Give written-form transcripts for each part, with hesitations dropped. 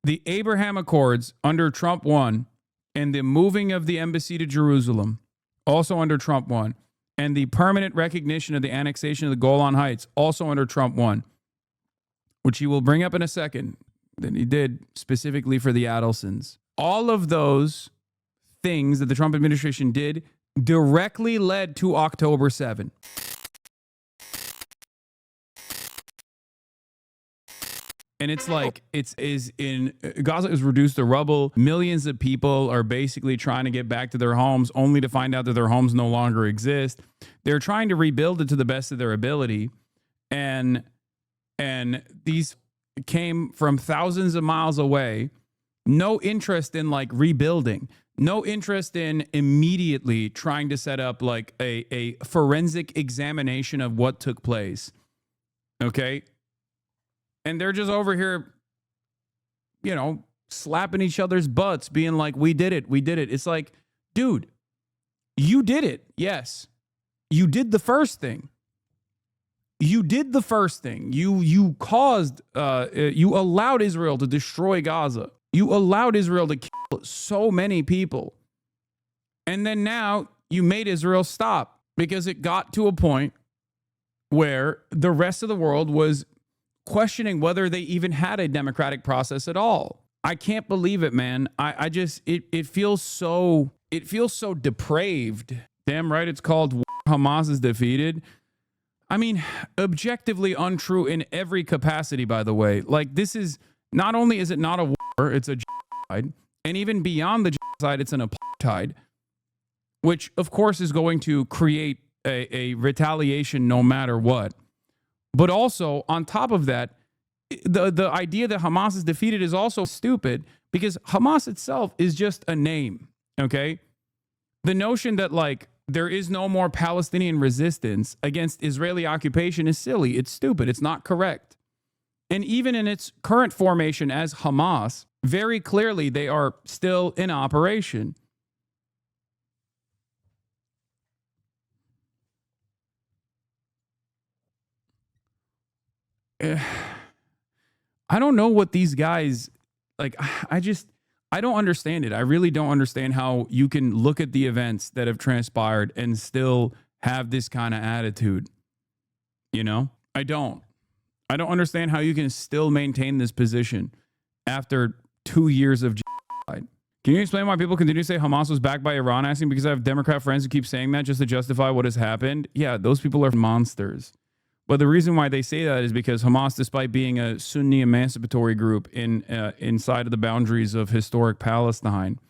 The Abraham Accords under Trump 1, and the moving of the embassy to Jerusalem, also under Trump 1, and the permanent recognition of the annexation of the Golan Heights, also under Trump 1, which he will bring up in a second, that he did specifically for the Adelsons. All of those things that the Trump administration did directly led to October 7. And it's like, Gaza is reduced to rubble. Millions of people are basically trying to get back to their homes only to find out that their homes no longer exist. They're trying to rebuild it to the best of their ability. And these came from thousands of miles away. No interest in like rebuilding. No interest in immediately trying to set up like a forensic examination of what took place. Okay? And they're just over here, you know, slapping each other's butts, being like, we did it, we did it. It's like, dude, you did it. Yes. You did the first thing. You did the first thing. You caused, you allowed Israel to destroy Gaza. You allowed Israel to kill so many people. And then now you made Israel stop because it got to a point where the rest of the world was questioning whether they even had a democratic process at all. I can't believe it, man. I just, it feels so depraved. Damn right it's called Hamas is defeated. I mean, objectively untrue in every capacity, by the way. Like, this is, not only is it not a war, it's a genocide. And even beyond the genocide, it's an apartheid, which, of course, is going to create a retaliation no matter what. But also, on top of that, the idea that Hamas is defeated is also stupid because Hamas itself is just a name, okay? The notion that, like, there is no more Palestinian resistance against Israeli occupation is silly. It's stupid. It's not correct. And even in its current formation as Hamas, very clearly they are still in operation. I don't know what these guys, like, I don't understand it. I really don't understand how you can look at the events that have transpired and still have this kind of attitude. You know, I don't understand how you can still maintain this position after 2 years of genocide. Can you explain why people continue to say Hamas was backed by Iran? Asking because I have Democrat friends who keep saying that just to justify what has happened. Yeah, those people are monsters. But the reason why they say that is because Hamas, despite being a Sunni emancipatory group inside of the boundaries of historic Palestine,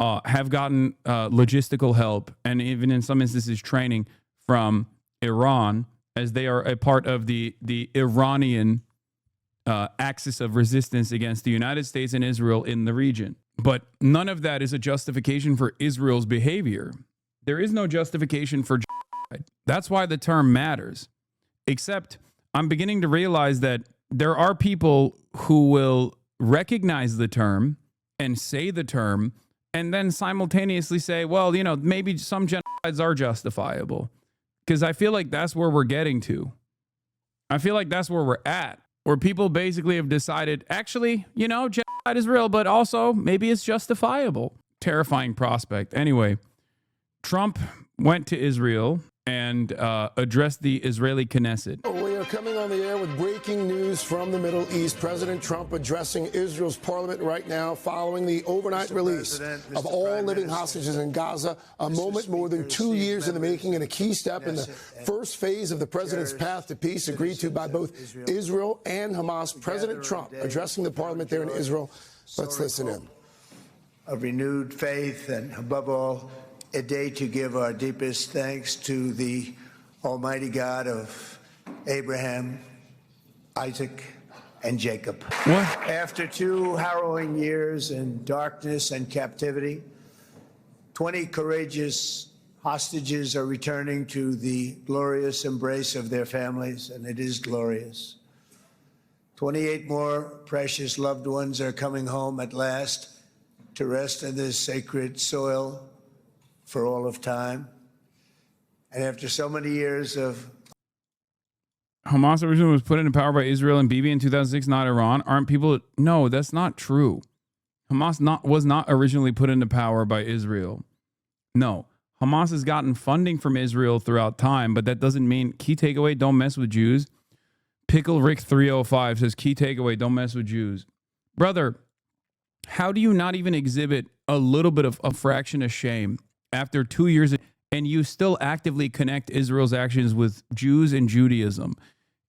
have gotten logistical help and even in some instances training from Iran, as they are a part of the Iranian axis of resistance against the United States and Israel in the region. But none of that is a justification for Israel's behavior. There is no justification for genocide. That's why the term matters. Except I'm beginning to realize that there are people who will recognize the term and say the term and then simultaneously say, well, you know, maybe some genocides are justifiable. Because I feel like that's where we're getting to. I feel like that's where we're at, where people basically have decided, actually, you know, genocide is real, but also maybe it's justifiable. Terrifying prospect. Anyway, Trump went to Israel and addressed the Israeli Knesset. We are coming on the air with breaking news from the Middle East. President Trump addressing Israel's parliament right now following the overnight release of all living hostages in Gaza, a moment more than 2 years in the making and a key step in the first phase of the president's path to peace agreed to by both Israel and Hamas. President Trump addressing the parliament there in Israel. Let's listen in. Of renewed faith and, above all, a day to give our deepest thanks to the Almighty God of Abraham, Isaac, and Jacob. What? After 2 harrowing years in darkness and captivity, 20 courageous hostages are returning to the glorious embrace of their families, and it is glorious. 28 more precious loved ones are coming home at last to rest in this sacred soil for all of time. And after so many years of... Hamas originally was put into power by Israel and Bibi in 2006, not Iran. Aren't people? No, that's not true. Hamas was not originally put into power by Israel. No. Hamas has gotten funding from Israel throughout time, but that doesn't mean, key takeaway, don't mess with Jews. Pickle Rick 305 says, key takeaway, don't mess with Jews. Brother, how do you not even exhibit a little bit of a fraction of shame after 2 years and you still actively connect Israel's actions with Jews and Judaism?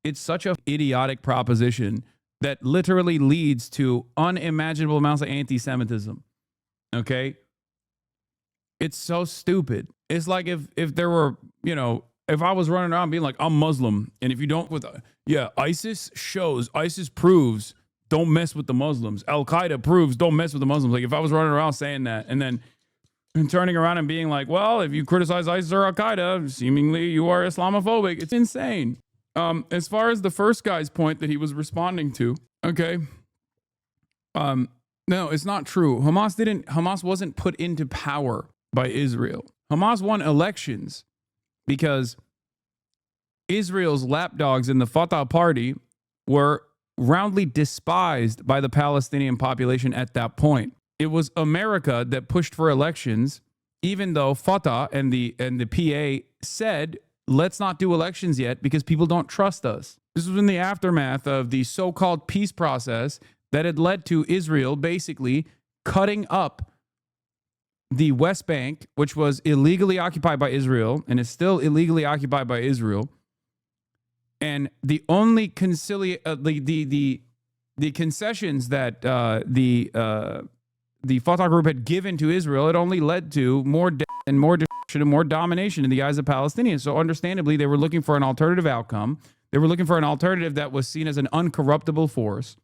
It's such an idiotic proposition that literally leads to unimaginable amounts of anti-Semitism. Okay? It's so stupid. It's like if there were, you know, if I was running around being like, I'm Muslim, and if you don't ISIS proves, don't mess with the Muslims. Al-Qaeda proves, don't mess with the Muslims. Like if I was running around saying that and then turning around and being like, well, if you criticize ISIS or Al-Qaeda, seemingly you are Islamophobic. It's insane. As far as the first guy's point that he was responding to, okay. No, it's not true. Hamas wasn't put into power by Israel. Hamas won elections because Israel's lapdogs in the Fatah party were roundly despised by the Palestinian population at that point. It was America that pushed for elections, even though Fatah and the PA said, let's not do elections yet because people don't trust us. This was in the aftermath of the so-called peace process that had led to Israel basically cutting up the West Bank, which was illegally occupied by Israel and is still illegally occupied by Israel. And the only the concessions that the Fatah group had given to Israel, it only led to more death and more destruction and more domination in the eyes of Palestinians. So understandably, they were looking for an alternative outcome. They were looking for an alternative that was seen as an uncorruptible force.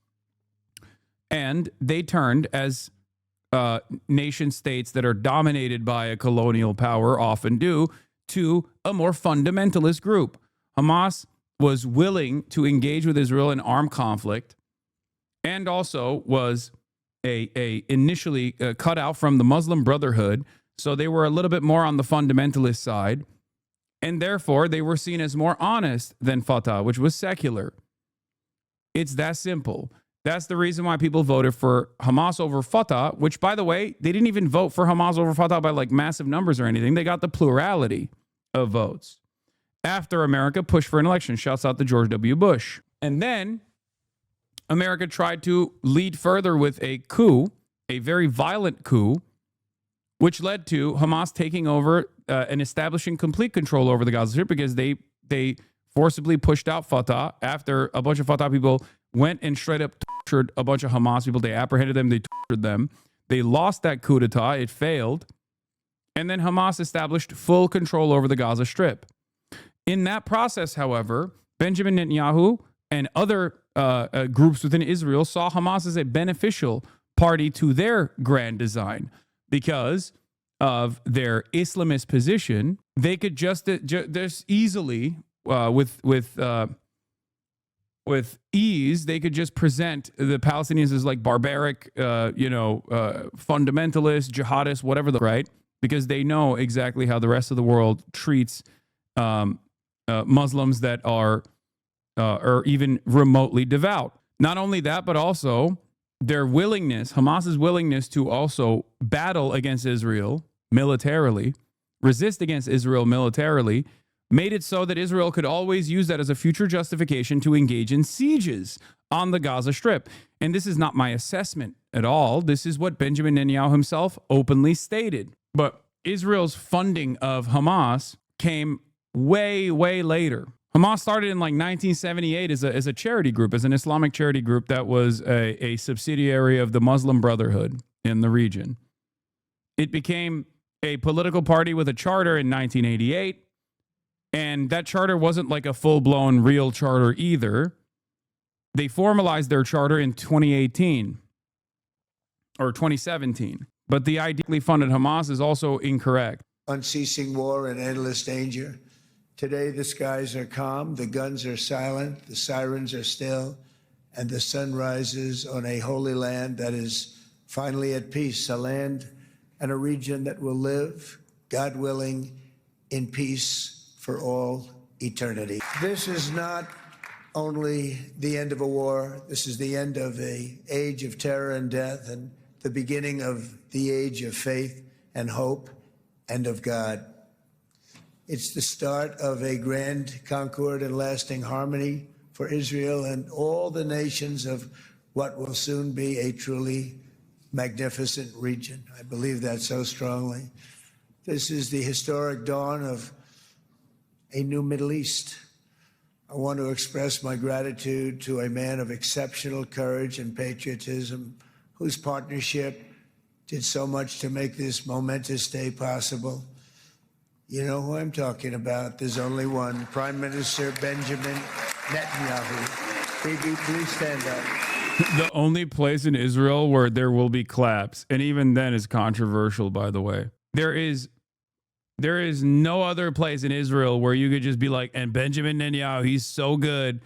And they turned, as nation states that are dominated by a colonial power often do, to a more fundamentalist group. Hamas was willing to engage with Israel in armed conflict and also was initially cut out from the Muslim Brotherhood. So they were a little bit more on the fundamentalist side. And therefore, they were seen as more honest than Fatah, which was secular. It's that simple. That's the reason why people voted for Hamas over Fatah, which, by the way, they didn't even vote for Hamas over Fatah by like massive numbers or anything. They got the plurality of votes after America pushed for an election. Shouts out to George W. Bush. And then America tried to lead further with a coup, a very violent coup, which led to Hamas taking over and establishing complete control over the Gaza Strip because they forcibly pushed out Fatah after a bunch of Fatah people went and straight up tortured a bunch of Hamas people. They apprehended them. They tortured them. They lost that coup d'etat. It failed. And then Hamas established full control over the Gaza Strip. In that process, however, Benjamin Netanyahu and other groups within Israel saw Hamas as a beneficial party to their grand design because of their Islamist position. They could just easily, with ease, they could just present the Palestinians as like barbaric, fundamentalists, jihadists, whatever right? Because they know exactly how the rest of the world treats Muslims that are even remotely devout. Not only that, but also their willingness, Hamas's willingness to also battle against Israel militarily, resist against Israel militarily, made it so that Israel could always use that as a future justification to engage in sieges on the Gaza Strip. And this is not my assessment at all. This is what Benjamin Netanyahu himself openly stated. But Israel's funding of Hamas came way, way later. Hamas started in like 1978 as a charity group, as an Islamic charity group that was a subsidiary of the Muslim Brotherhood in the region. It became a political party with a charter in 1988. And that charter wasn't like a full-blown real charter either. They formalized their charter in 2018 or 2017. But the ideally funded Hamas is also incorrect. Unceasing war and endless danger. Today, the skies are calm, the guns are silent, the sirens are still, and the sun rises on a holy land that is finally at peace, a land and a region that will live, God willing, in peace for all eternity. This is not only the end of a war. This is the end of an age of terror and death and the beginning of the age of faith and hope and of God. It's the start of a grand concord and lasting harmony for Israel and all the nations of what will soon be a truly magnificent region. I believe that so strongly. This is the historic dawn of a new Middle East. I want to express my gratitude to a man of exceptional courage and patriotism, whose partnership did so much to make this momentous day possible. You know who I'm talking about. There's only one, Prime Minister Benjamin Netanyahu. Bibi, please stand up. The only place in Israel where there will be claps, and even then is controversial, by the way. There is no other place in Israel where you could just be like, and Benjamin Netanyahu, he's so good,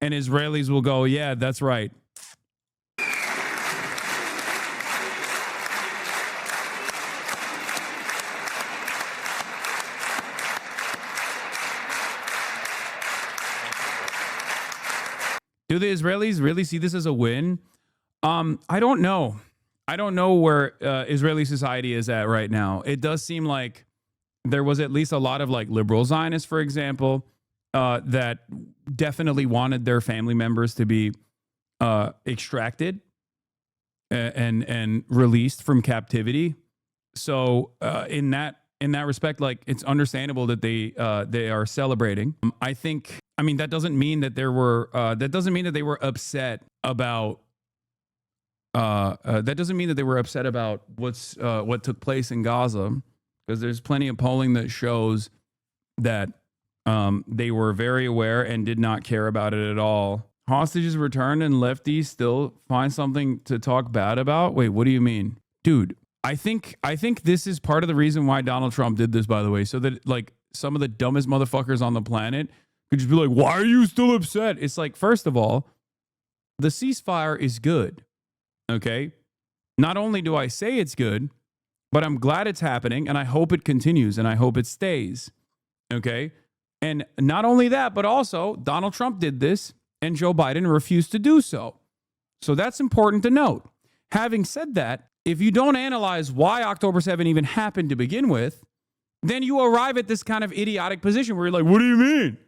and Israelis will go, yeah, that's right. Do the Israelis really see this as a win? I don't know. I don't know where Israeli society is at right now. It does seem like there was at least a lot of like liberal Zionists, for example, that definitely wanted their family members to be extracted and released from captivity. So in that respect, like it's understandable that they are celebrating. I mean, that doesn't mean that they were upset about. That doesn't mean that they were upset about what took place in Gaza, because there's plenty of polling that shows that they were very aware and did not care about it at all. Hostages returned and lefties still find something to talk bad about? Wait, what do you mean? Dude, I think this is part of the reason why Donald Trump did this, by the way, so that like some of the dumbest motherfuckers on the planet could just be like, why are you still upset? It's like, first of all, the ceasefire is good. Okay. Not only do I say it's good, but I'm glad it's happening and I hope it continues and I hope it stays. Okay. And not only that, but also Donald Trump did this and Joe Biden refused to do so. So that's important to note. Having said that, if you don't analyze why October 7 even happened to begin with, then you arrive at this kind of idiotic position where you're like, what do you mean?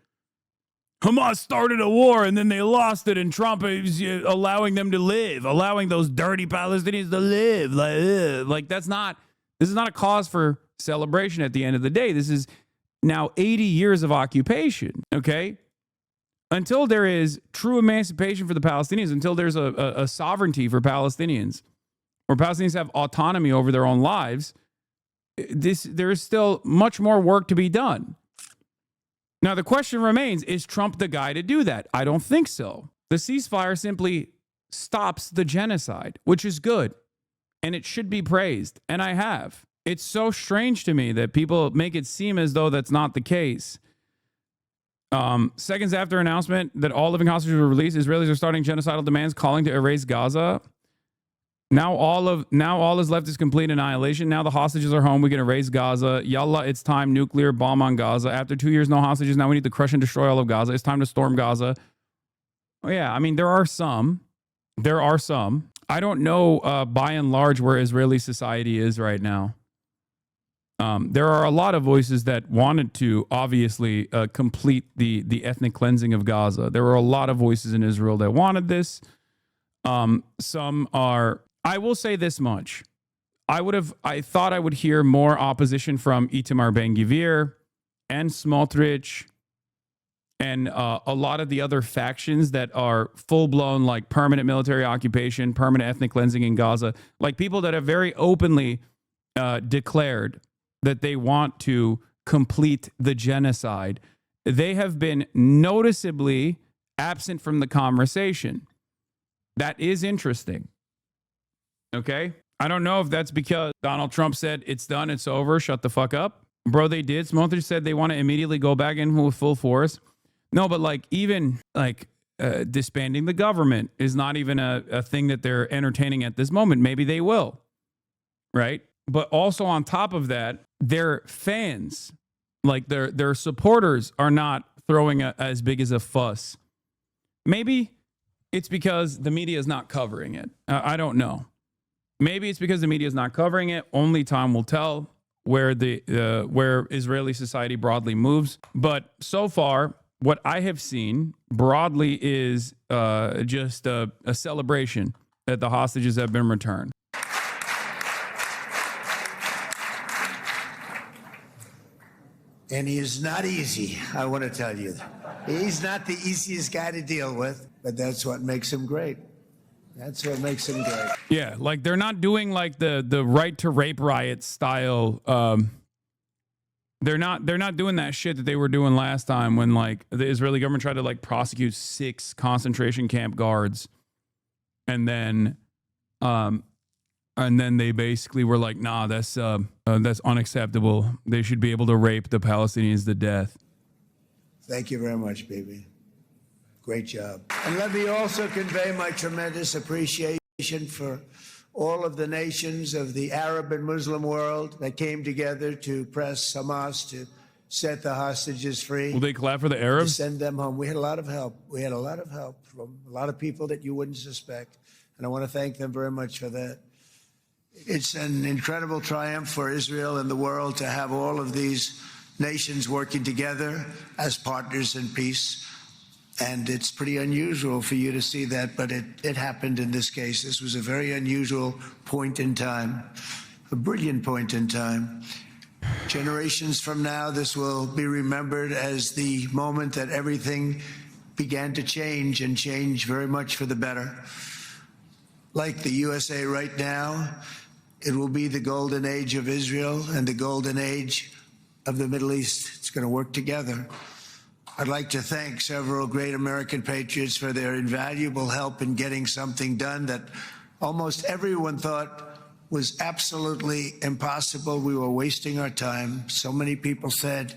Hamas started a war and then they lost it, and Trump is allowing them to live, allowing those dirty Palestinians to live. This is not a cause for celebration at the end of the day. This is now 80 years of occupation, okay? Until there is true emancipation for the Palestinians, until there's a sovereignty for Palestinians, where Palestinians have autonomy over their own lives, there is still much more work to be done. Now, the question remains, is Trump the guy to do that? I don't think so. The ceasefire simply stops the genocide, which is good, and it should be praised, and I have. It's so strange to me that people make it seem as though that's not the case. Seconds after announcement that all living hostages were released, Israelis are starting genocidal demands calling to erase Gaza. Now all is left is complete annihilation. Now the hostages are home. We can erase Gaza. Yallah, it's time. Nuclear bomb on Gaza. After 2 years, no hostages. Now we need to crush and destroy all of Gaza. It's time to storm Gaza. Oh, yeah, I mean, there are some. I don't know, by and large, where Israeli society is right now. There are a lot of voices that wanted to, obviously, complete the ethnic cleansing of Gaza. There were a lot of voices in Israel that wanted this. Some are... I will say this much. I thought I would hear more opposition from Itamar Ben-Gvir and Smotrich and a lot of the other factions that are full-blown, like, permanent military occupation, permanent ethnic cleansing in Gaza, like people that have very openly declared that they want to complete the genocide. They have been noticeably absent from the conversation. That is interesting. Okay? I don't know if that's because Donald Trump said, it's done, it's over, shut the fuck up. Bro, they did. Smotrich said they want to immediately go back in with full force. No, but like even like disbanding the government is not even a thing that they're entertaining at this moment. Maybe they will, right? But also on top of that, their fans, like their supporters are not throwing as big as a fuss. Maybe it's because the media is not covering it. I don't know. Maybe it's because the media is not covering it. Only time will tell where where Israeli society broadly moves. But so far, what I have seen broadly is just a celebration that the hostages have been returned. And he is not easy, I want to tell you. He's not the easiest guy to deal with, but that's what makes him great. That's what makes him great. Yeah, like they're not doing like the right to rape riot style. They're not doing that shit that they were doing last time when like the Israeli government tried to like prosecute 6 concentration camp guards, and then they basically were like, nah, that's unacceptable. They should be able to rape the Palestinians to death. Thank you very much, baby. Great job. And let me also convey my tremendous appreciation for all of the nations of the Arab and Muslim world that came together to press Hamas to set the hostages free. Will they clap for the Arabs? To send them home. We had a lot of help. We had a lot of help from a lot of people that you wouldn't suspect. And I want to thank them very much for that. It's an incredible triumph for Israel and the world to have all of these nations working together as partners in peace. And it's pretty unusual for you to see that, but it happened in this case. This was a very unusual point in time, a brilliant point in time. Generations from now, this will be remembered as the moment that everything began to change, and change very much for the better. Like the USA right now, it will be the golden age of Israel and the golden age of the Middle East. It's going to work together. I'd like to thank several great American patriots for their invaluable help in getting something done that almost everyone thought was absolutely impossible. We were wasting our time. So many people said,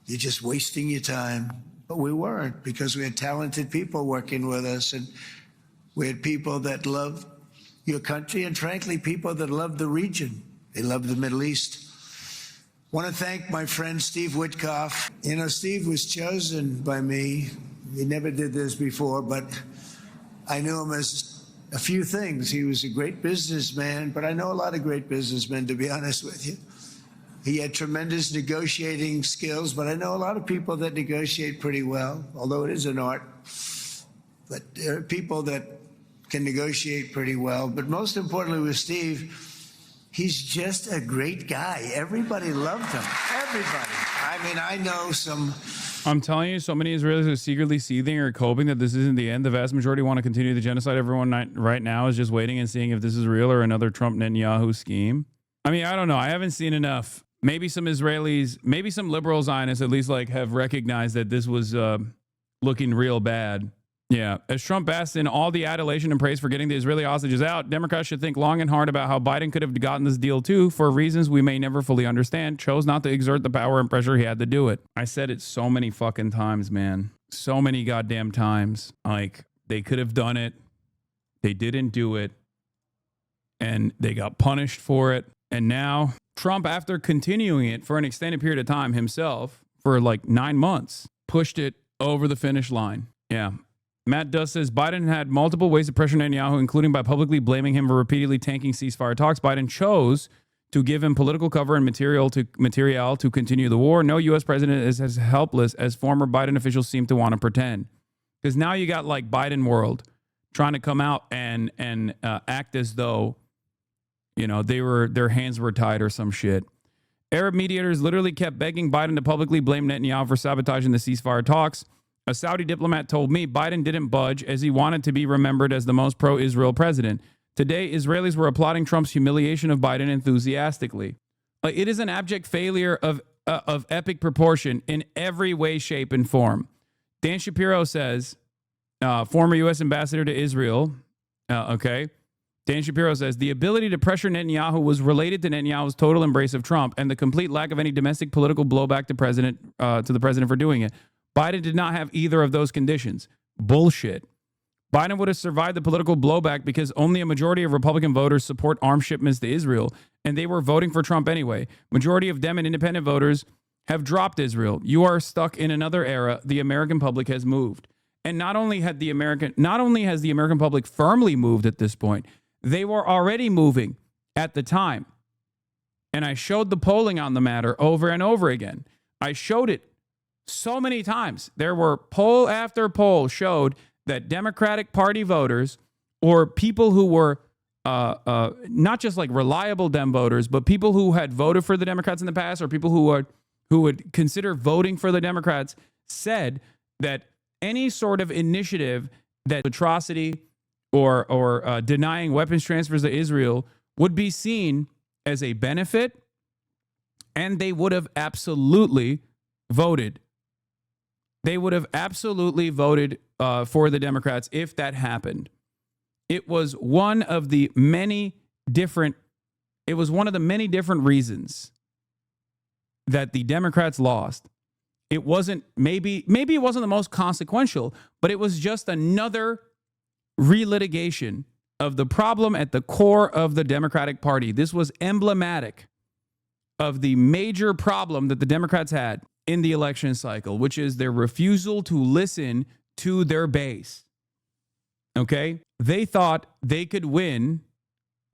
you're just wasting your time. But we weren't, because we had talented people working with us, and we had people that loved your country, and frankly, people that loved the region. They loved the Middle East. I want to thank my friend Steve Witkoff. You know, Steve was chosen by me. He never did this before, but I knew him as a few things. He was a great businessman, but I know a lot of great businessmen, to be honest with you. He had tremendous negotiating skills, but I know a lot of people that negotiate pretty well, although it is an art. But there are people that can negotiate pretty well. But most importantly with Steve, he's just a great guy. Everybody loved him. Everybody. I mean, I know some. I'm telling you, so many Israelis are secretly seething or coping that this isn't the end. The vast majority want to continue the genocide. Everyone right now is just waiting and seeing if this is real or another Trump Netanyahu scheme. I mean, I don't know. I haven't seen enough. Maybe some Israelis, maybe some liberal Zionists at least like have recognized that this was looking real bad. Yeah. As Trump basks in all the adulation and praise for getting the Israeli hostages out, Democrats should think long and hard about how Biden could have gotten this deal too, for reasons we may never fully understand, chose not to exert the power and pressure he had to do it. I said it so many fucking times, man. So many goddamn times. Like, they could have done it. They didn't do it. And they got punished for it. And now Trump, after continuing it for an extended period of time himself, for like 9 months, pushed it over the finish line. Yeah. Matt Duss says Biden had multiple ways to pressure Netanyahu, including by publicly blaming him for repeatedly tanking ceasefire talks. Biden chose to give him political cover and material to continue the war. No U.S. president is as helpless as former Biden officials seem to want to pretend. Because now you got like Biden world trying to come out and act as though, you know, their hands were tied or some shit. Arab mediators literally kept begging Biden to publicly blame Netanyahu for sabotaging the ceasefire talks. A Saudi diplomat told me Biden didn't budge as he wanted to be remembered as the most pro-Israel president. Today, Israelis were applauding Trump's humiliation of Biden enthusiastically. Like, it is an abject failure of epic proportion in every way, shape, and form. Dan Shapiro says, former U.S. ambassador to Israel, Dan Shapiro says, the ability to pressure Netanyahu was related to Netanyahu's total embrace of Trump and the complete lack of any domestic political blowback to the president for doing it. Biden did not have either of those conditions. Bullshit. Biden would have survived the political blowback because only a majority of Republican voters support arms shipments to Israel, and they were voting for Trump anyway. Majority of Dem and independent voters have dropped Israel. You are stuck in another era. The American public has moved. And not only has the American public firmly moved at this point, they were already moving at the time. And I showed the polling on the matter over and over again. I showed it so many times. There were poll after poll showed that Democratic Party voters, or people who were not just like reliable Dem voters, but people who had voted for the Democrats in the past, or people who would consider voting for the Democrats, said that any sort of initiative that atrocity or denying weapons transfers to Israel would be seen as a benefit, and they would have absolutely voted. They would have absolutely voted for the Democrats if that happened. It was one of the many different reasons that the Democrats lost. It wasn't maybe it wasn't the most consequential, but it was just another relitigation of the problem at the core of the Democratic Party. This was emblematic of the major problem that the Democrats had in the election cycle, which is their refusal to listen to their base. Okay? They thought they could win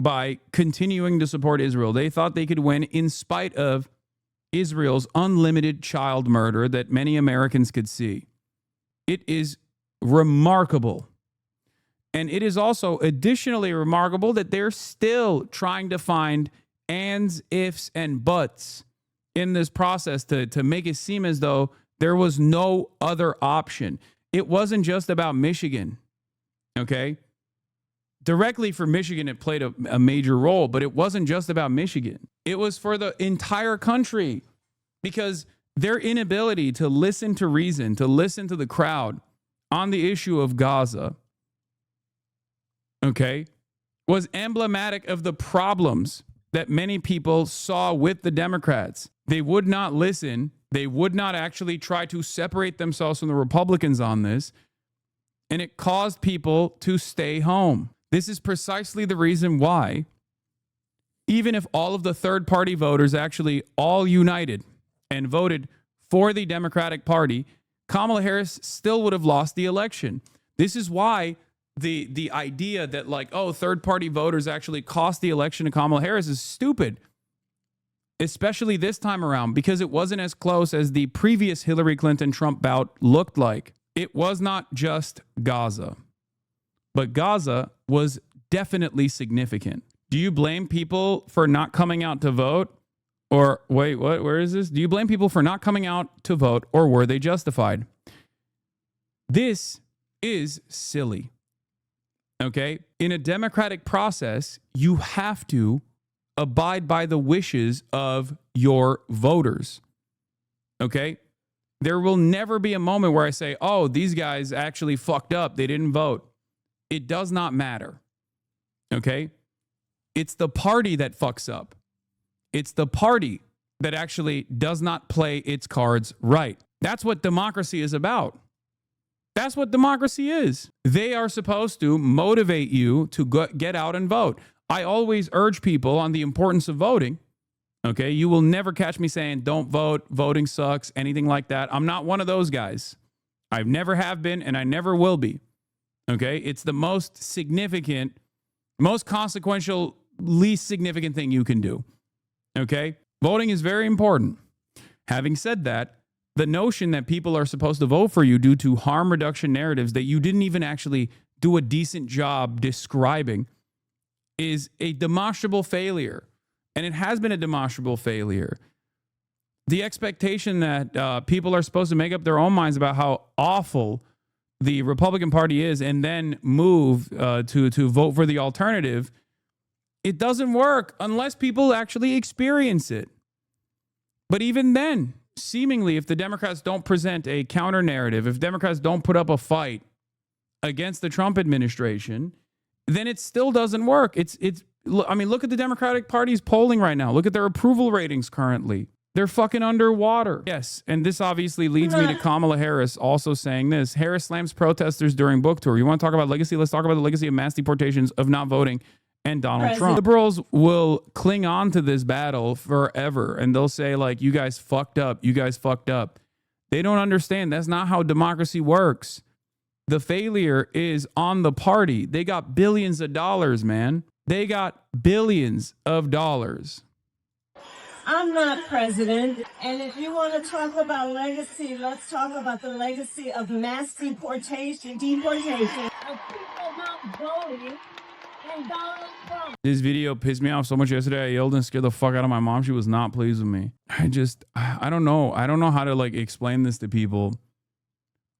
by continuing to support Israel. They thought they could win in spite of Israel's unlimited child murder that many Americans could see. It is remarkable. And it is also additionally remarkable that they're still trying to find ands, ifs, and buts in this process to make it seem as though there was no other option. It wasn't just about Michigan, okay? Directly for Michigan, it played a major role, but it wasn't just about Michigan. It was for the entire country, because their inability to listen to reason, to listen to the crowd on the issue of Gaza, okay, was emblematic of the problems that many people saw with the Democrats. They would not listen. They would not actually try to separate themselves from the Republicans on this. And it caused people to stay home. This is precisely the reason why, even if all of the third-party voters actually all united and voted for the Democratic Party, Kamala Harris still would have lost the election. This is why the idea that, like, oh, third-party voters actually cost the election to Kamala Harris is stupid, especially this time around, because it wasn't as close as the previous Hillary Clinton-Trump bout looked like. It was not just Gaza, but Gaza was definitely significant. Do you blame people for not coming out to vote? Or wait, what? Where is this? Do you blame people for not coming out to vote, or were they justified? This is silly. Okay? In a democratic process, you have to abide by the wishes of your voters. Okay? There will never be a moment where I say, oh, these guys actually fucked up. They didn't vote. It does not matter. Okay? It's the party that fucks up. It's the party that actually does not play its cards right. That's what democracy is about. That's what democracy is. They are supposed to motivate you to get out and vote. I always urge people on the importance of voting. Okay, you will never catch me saying, don't vote, voting sucks, anything like that. I'm not one of those guys. I never have been, and I never will be. Okay, it's the most significant, most consequential, least significant thing you can do. Okay, voting is very important. Having said that, the notion that people are supposed to vote for you due to harm reduction narratives that you didn't even actually do a decent job describing is a demonstrable failure. And it has been a demonstrable failure. The expectation that people are supposed to make up their own minds about how awful the Republican Party is and then move to vote for the alternative, it doesn't work unless people actually experience it. But even then, seemingly, if the Democrats don't present a counter narrative, if Democrats don't put up a fight against the Trump administration, then it still doesn't work. I mean, look at the Democratic Party's polling right now. Look at their approval ratings currently. They're fucking underwater. Yes, and this obviously leads me to Kamala Harris also saying this. Harris slams protesters during book tour. You want to talk about legacy? Let's talk about the legacy of mass deportations, of not voting, and Donald Trump. Liberals will cling on to this battle forever, and they'll say, like, you guys fucked up. You guys fucked up. They don't understand. That's not how democracy works. The failure is on the party. They got billions of dollars, man. They got billions of dollars. I'm not president. And if you want to talk about legacy, let's talk about the legacy of mass deportation of people not voting and Donald Trump. This video pissed me off so much yesterday. I yelled and scared the fuck out of my mom. She was not pleased with me. I don't know. I don't know how to like explain this to people.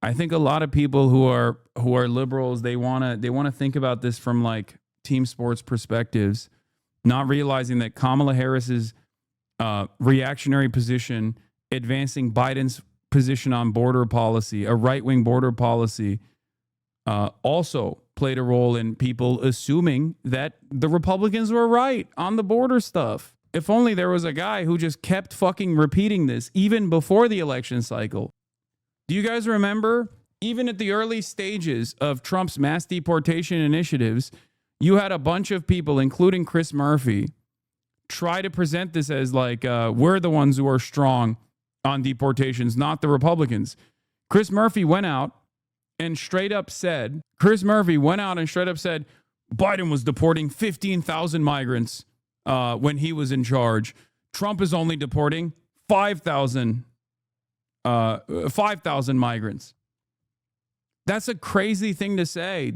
I think a lot of people who are liberals, they wanna think about this from like team sports perspectives, not realizing that Kamala Harris's reactionary position, advancing Biden's position on border policy, a right-wing border policy, also played a role in people assuming that the Republicans were right on the border stuff. If only there was a guy who just kept fucking repeating this even before the election cycle. Do you guys remember, even at the early stages of Trump's mass deportation initiatives, you had a bunch of people, including Chris Murphy, try to present this as like, we're the ones who are strong on deportations, not the Republicans. Chris Murphy went out and straight up said, Biden was deporting 15,000 migrants when he was in charge. Trump is only deporting 5,000 migrants. That's a crazy thing to say.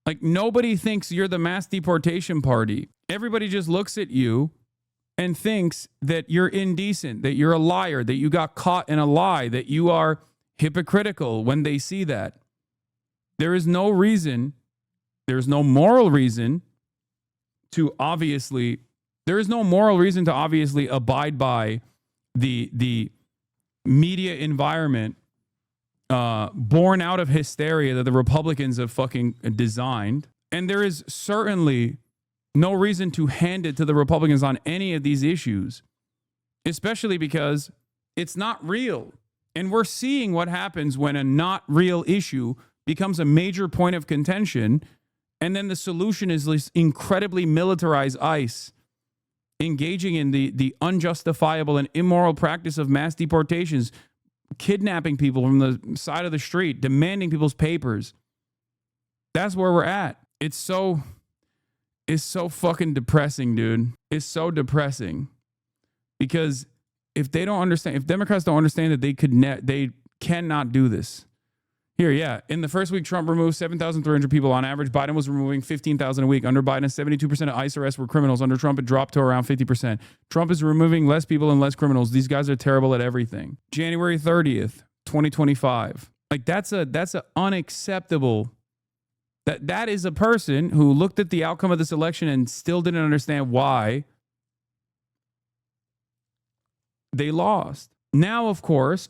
Like, nobody thinks you're the mass deportation party. Everybody just looks at you and thinks that you're indecent, that you're a liar, that you got caught in a lie, that you are hypocritical when they see that. There's no moral reason to obviously abide by the media environment born out of hysteria that the Republicans have fucking designed. And there is certainly no reason to hand it to the Republicans on any of these issues, especially because it's not real. And we're seeing what happens when a not real issue becomes a major point of contention. And then the solution is this incredibly militarized ICE engaging in the unjustifiable and immoral practice of mass deportations, kidnapping people from the side of the street, demanding people's papers. That's where we're at. It's so fucking depressing, dude. It's so depressing because if Democrats don't understand that they cannot do this. Here, yeah. In the first week, Trump removed 7,300 people on average. Biden was removing 15,000 a week. Under Biden, 72% of ICE arrests were criminals. Under Trump, it dropped to around 50%. Trump is removing less people and less criminals. These guys are terrible at everything. January 30th, 2025. Like, that's a unacceptable. That is a person who looked at the outcome of this election and still didn't understand why they lost. Now, of course,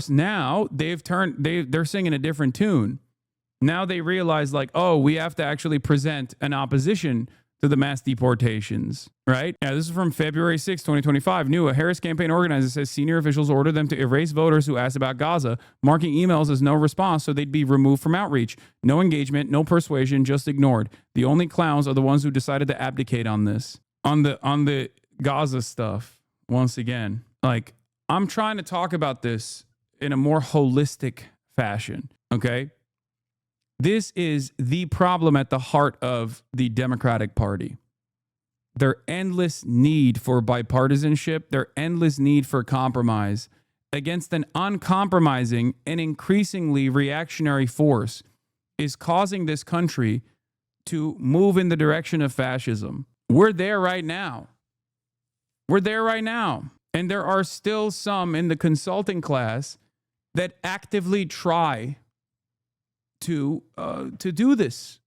now they're singing a different tune. Now they realize like, oh, we have to actually present an opposition to the mass deportations, right? Yeah, this is from February 6, 2025. A Harris campaign organizer says senior officials ordered them to erase voters who asked about Gaza, marking emails as no response so they'd be removed from outreach. No engagement, no persuasion, just ignored. The only clowns are the ones who decided to abdicate on this. On the Gaza stuff, once again, like, I'm trying to talk about this in a more holistic fashion, okay? This is the problem at the heart of the Democratic Party. Their endless need for bipartisanship, their endless need for compromise against an uncompromising and increasingly reactionary force is causing this country to move in the direction of fascism. We're there right now. And there are still some in the consulting class that actively try to do this,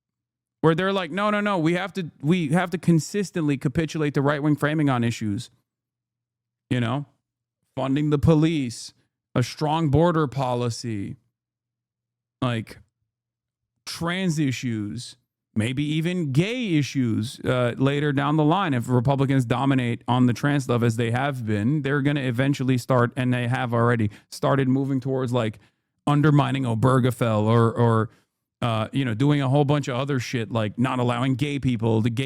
where they're like, no, we have to consistently capitulate to right-wing framing on issues. You know, funding the police, a strong border policy, like trans issues, maybe even gay issues later down the line. If Republicans dominate on the trans stuff as they have been, they're going to eventually start, and they have already started moving towards like undermining Obergefell or doing a whole bunch of other shit, like not allowing gay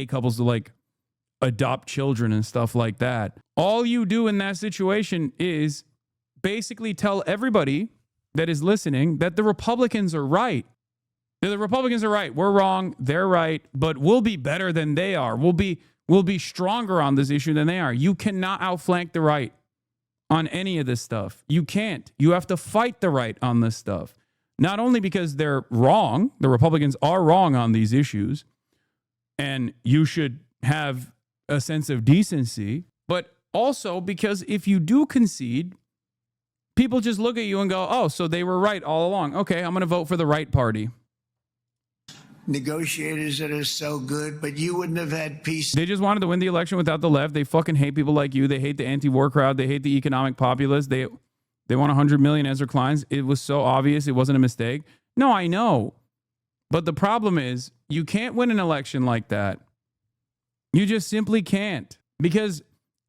couples to like adopt children and stuff like that. All you do in that situation is basically tell everybody that is listening that the Republicans are right. The Republicans are right. We're wrong. They're right. But we'll be better than they are. We'll be stronger on this issue than they are. You cannot outflank the right on any of this stuff. You can't. You have to fight the right on this stuff. Not only because they're wrong, the Republicans are wrong on these issues, and you should have a sense of decency, but also because if you do concede, people just look at you and go, oh, so they were right all along. Okay, I'm going to vote for the right party. Negotiators that are so good, but you wouldn't have had peace. They just wanted to win the election without the left. They fucking hate people like you. They hate the anti-war crowd. They hate the economic populace. They want 100 million Ezra Kleins. It was so obvious. It wasn't a mistake. No, I know. But the problem is you can't win an election like that. You just simply can't, because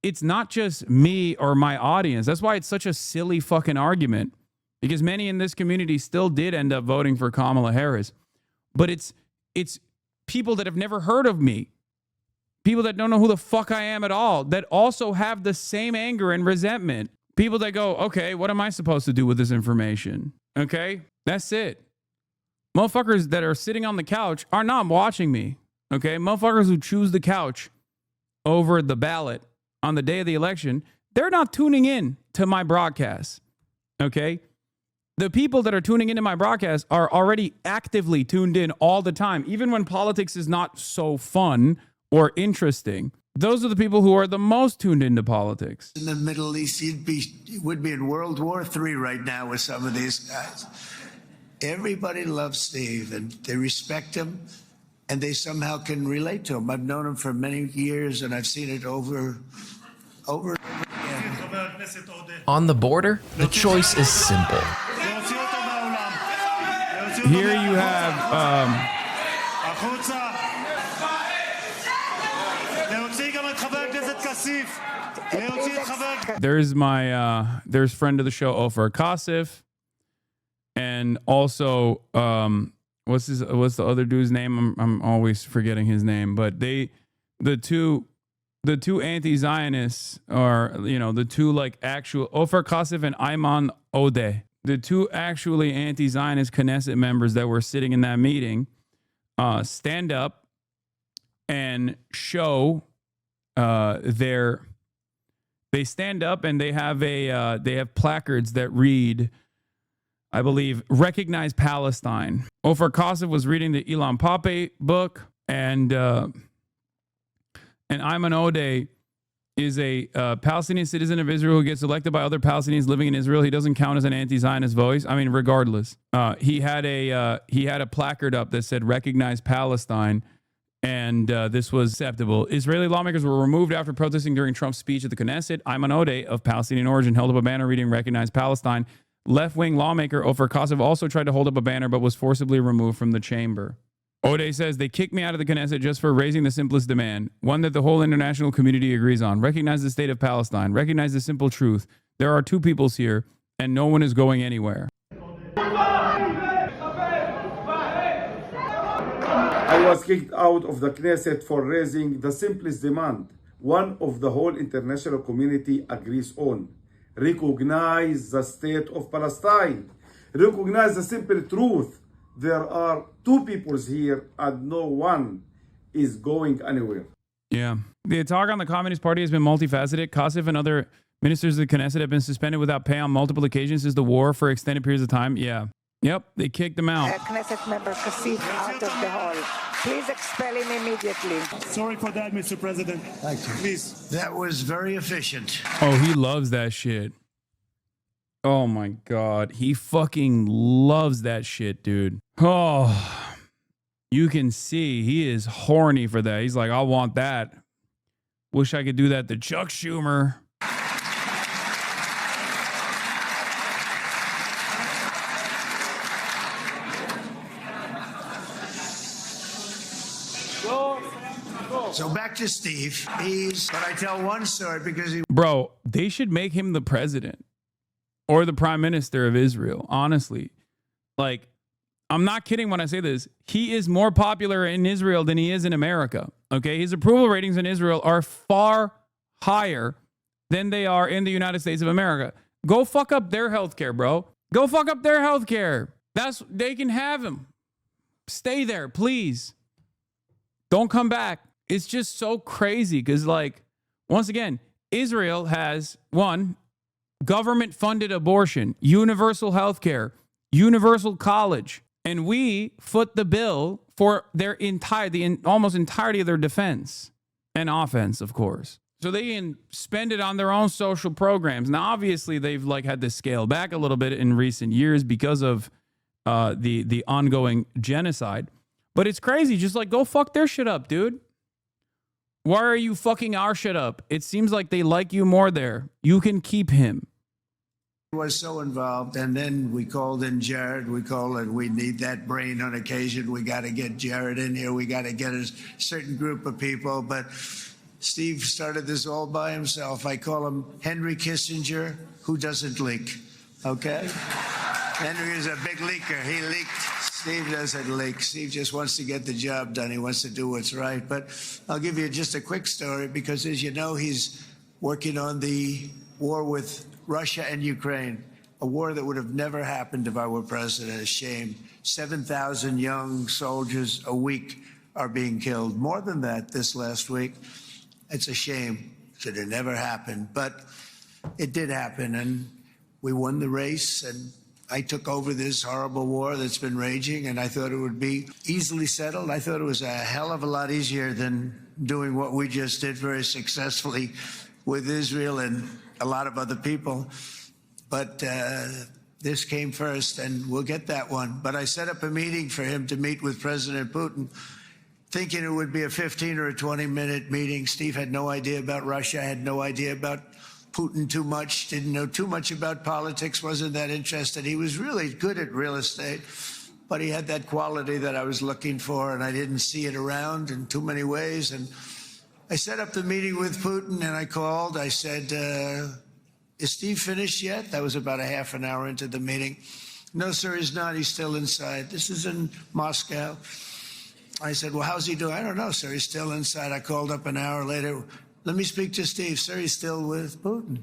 it's not just me or my audience. That's why it's such a silly fucking argument, because many in this community still did end up voting for Kamala Harris. But it's people that have never heard of me, people that don't know who the fuck I am at all, that also have the same anger and resentment. People that go, okay, what am I supposed to do with this information? Okay, that's it. Motherfuckers that are sitting on the couch are not watching me. Okay, motherfuckers who choose the couch over the ballot on the day of the election, they're not tuning in to my broadcast. Okay, the people that are tuning into my broadcast are already actively tuned in all the time, even when politics is not so fun or interesting. Those are the people who are the most tuned into politics. In the Middle East, you would be in World War III right now with some of these guys. Everybody loves Steve, and they respect him, and they somehow can relate to him. I've known him for many years, and I've seen it over again. On the border, the choice is simple. Here you have there's friend of the show Ofer Kasif, and also what's the other dude's name? I'm always forgetting his name, but the two anti-Zionists are, the two like actual Ofer Kasif and Ayman Odeh, the two actually anti-Zionist Knesset members that were sitting in that meeting, stand up and show they stand up and they have placards that read, I believe, "Recognize Palestine." Ofer Kasif was reading the Ilan Pape book, and Ayman Odeh is a Palestinian citizen of Israel who gets elected by other Palestinians living in Israel. He doesn't count as an anti-Zionist voice. I mean, regardless, he had a placard up that said "Recognize Palestine," and this was acceptable. Israeli lawmakers were removed after protesting during Trump's speech at the Knesset. Ayman Odeh, of Palestinian origin, held up a banner reading "Recognize Palestine." Left-wing lawmaker Ofer Kasif also tried to hold up a banner but was forcibly removed from the chamber. Odeh says, "They kicked me out of the Knesset just for raising the simplest demand, one that the whole international community agrees on. Recognize the state of Palestine. Recognize the simple truth. There are two peoples here, and no one is going anywhere." I was kicked out of the Knesset for raising the simplest demand, one of the whole international community agrees on. Recognize the state of Palestine. Recognize the simple truth. There are two peoples here and no one is going anywhere. Yeah. The attack on the Communist Party has been multifaceted. Kasif and other ministers of the Knesset have been suspended without pay on multiple occasions since the war for extended periods of time. Yeah. Yep. They kicked them out. Knesset member Kasif out of the hall. Please expel him immediately. Sorry for that, Mr. President. Thank you. Please. That was very efficient. Oh, he loves that shit. Oh my God. He fucking loves that shit, dude. Oh, you can see he is horny for that. He's like, I want that. Wish I could do that to Chuck Schumer. So back to Steve. But I tell one story because he... Bro, they should make him the president or the prime minister of Israel, honestly. Like, I'm not kidding when I say this. He is more popular in Israel than he is in America, okay? His approval ratings in Israel are far higher than they are in the United States of America. Go fuck up their healthcare, bro. Go fuck up their healthcare. They can have him. Stay there, please. Don't come back. It's just so crazy because, like, once again, Israel has, one, government-funded abortion, universal healthcare, universal college, and we foot the bill for their almost entirety of their defense and offense, of course. So they can spend it on their own social programs. Now, obviously, they've like had to scale back a little bit in recent years because of the ongoing genocide. But it's crazy. Just like, go fuck their shit up, dude. Why are you fucking our shit up? It seems like they like you more there. You can keep him. He was so involved, and then we called in Jared. We need that brain on occasion. We got to get Jared in here. We got to get a certain group of people. But Steve started this all by himself. I call him Henry Kissinger, who doesn't leak. Okay? Henry is a big leaker. He leaked. Steve doesn't leak. Steve just wants to get the job done. He wants to do what's right. But I'll give you just a quick story because, as you know, he's working on the war with Russia and Ukraine, a war that would have never happened if I were president. A shame. 7,000 young soldiers a week are being killed. More than that this last week. It's a shame. Should have never happened. But it did happen, and we won the race, and I took over this horrible war that's been raging, and I thought it would be easily settled. I thought it was a hell of a lot easier than doing what we just did very successfully with Israel and a lot of other people. But this came first, and we'll get that one. But I set up a meeting for him to meet with President Putin, thinking it would be a 15 or a 20-minute meeting. Steve had no idea about Russia, had no idea about Putin too much, didn't know too much about politics, wasn't that interested. He was really good at real estate, but he had that quality that I was looking for, and I didn't see it around in too many ways. And I set up the meeting with Putin, and I called. I said, is Steve finished yet? That was about a half an hour into the meeting. No, sir, he's not. He's still inside. This is in Moscow. I said, well, how's he doing? I don't know, sir. He's still inside. I called up an hour later. Let me speak to Steve. Sir, he's still with Putin.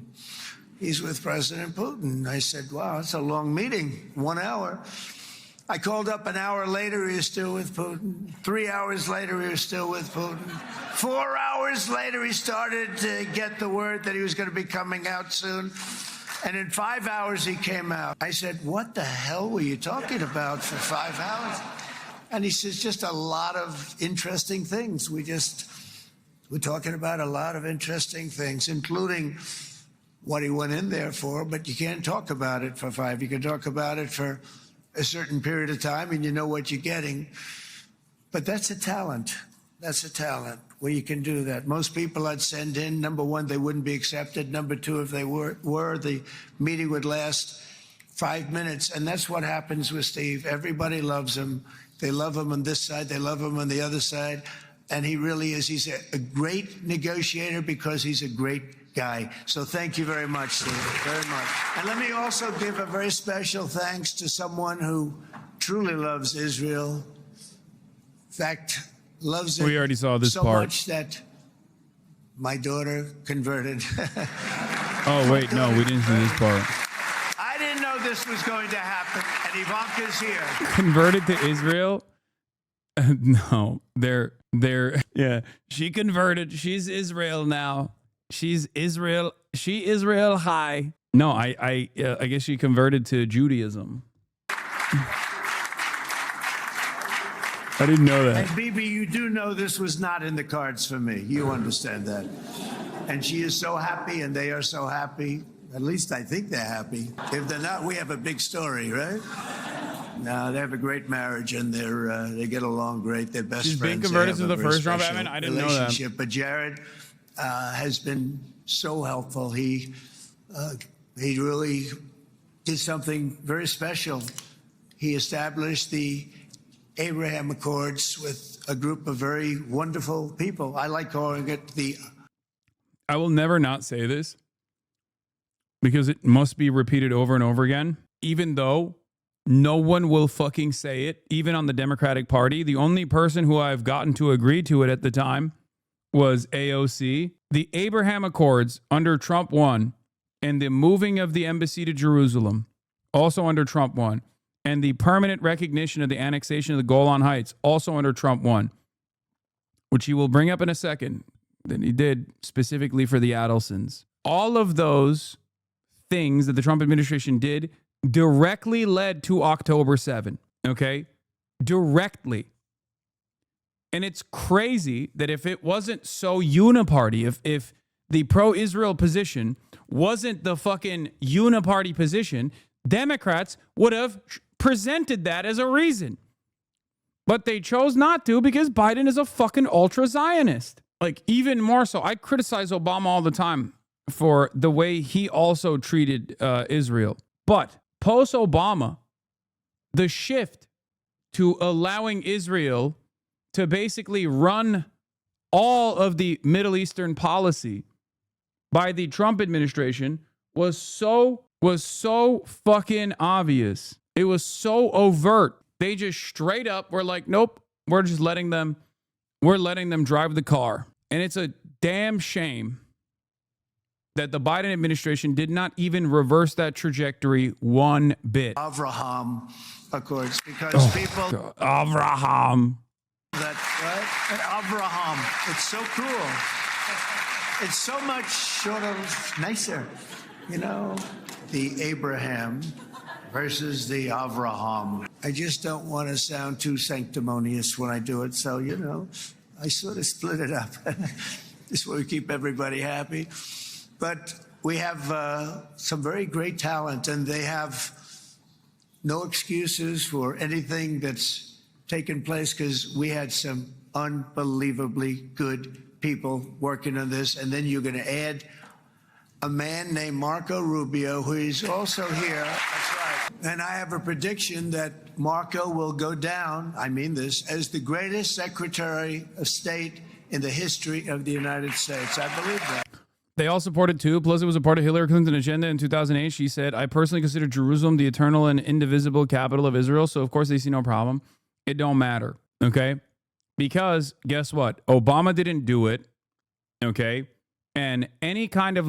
He's with President Putin. I said, wow, that's a long meeting, 1 hour. I called up an hour later, he was still with Putin. 3 hours later, he was still with Putin. 4 hours later, he started to get the word that he was going to be coming out soon. And in 5 hours, he came out. I said, what the hell were you talking about for 5 hours? And he says, just a lot of interesting things. We're talking about a lot of interesting things, including what he went in there for, but you can't talk about it for 5. You can talk about it for a certain period of time, and you know what you're getting. But that's a talent. That's a talent where you can do that. Most people I'd send in, number one, they wouldn't be accepted. Number two, if they were, the meeting would last 5 minutes. And that's what happens with Steve. Everybody loves him. They love him on this side. They love him on the other side. And he really is. He's a great negotiator because he's a great guy. So thank you very much, Steve, very much. And let me also give a very special thanks to someone who truly loves Israel. In fact, loves it We already saw this so part. much that my daughter converted. Oh, wait, no, we didn't see this part. I didn't know this was going to happen, and Ivanka's here. Converted to Israel? No, they're, yeah, she converted. She's Israel now. She's Israel. She Israel high. No, I guess she converted to Judaism. I didn't know that. And Bibi, you do know this was not in the cards for me. You understand that. And she is so happy, and they are so happy. At least I think they're happy. If they're not, we have a big story, right? No, they have a great marriage, and they get along great. They're best She's friends. being converted They have to a the very first Trump special admin? I didn't know that. relationship. But Jared has been so helpful. He really did something very special. He established the Abraham Accords with a group of very wonderful people. I like calling it the... I will never not say this because it must be repeated over and over again, even though no one will fucking say it, even on the Democratic Party. The only person who I've gotten to agree to it at the time was AOC. The Abraham Accords under Trump 1 and the moving of the embassy to Jerusalem also under Trump 1. And the permanent recognition of the annexation of the Golan Heights, also under Trump 1, which he will bring up in a second, that he did specifically for the Adelsons. All of those things that the Trump administration did directly led to October 7, okay? Directly. And it's crazy that if it wasn't so uniparty, if the pro-Israel position wasn't the fucking uniparty position, Democrats would have presented that as a reason. But they chose not to because Biden is a fucking ultra-Zionist. Like, even more so, I criticize Obama all the time for the way he also treated Israel. But post-Obama, the shift to allowing Israel to basically run all of the Middle Eastern policy by the Trump administration was so fucking obvious. It was so overt. They just straight up were like, nope, we're letting them drive the car. And it's a damn shame that the Biden administration did not even reverse that trajectory one bit. Abraham Accords, because people... God. Abraham. That, right? And Abraham. It's so cool. It's so much sort of nicer, you know? The Abraham versus the Avraham. I just don't want to sound too sanctimonious when I do it, so, you know, I sort of split it up. This way we keep everybody happy. But we have some very great talent, and they have no excuses for anything that's taken place, because we had some unbelievably good people working on this. And then you're going to add a man named Marco Rubio, who is also here. That's right. And I have a prediction that Marco will go down, I mean this, as the greatest Secretary of State in the history of the United States. I believe that. They all supported too. Plus, it was a part of Hillary Clinton's agenda in 2008. She said, I personally consider Jerusalem the eternal and indivisible capital of Israel. So, of course, they see no problem. It don't matter. Okay? Because guess what? Obama didn't do it. Okay? And any kind of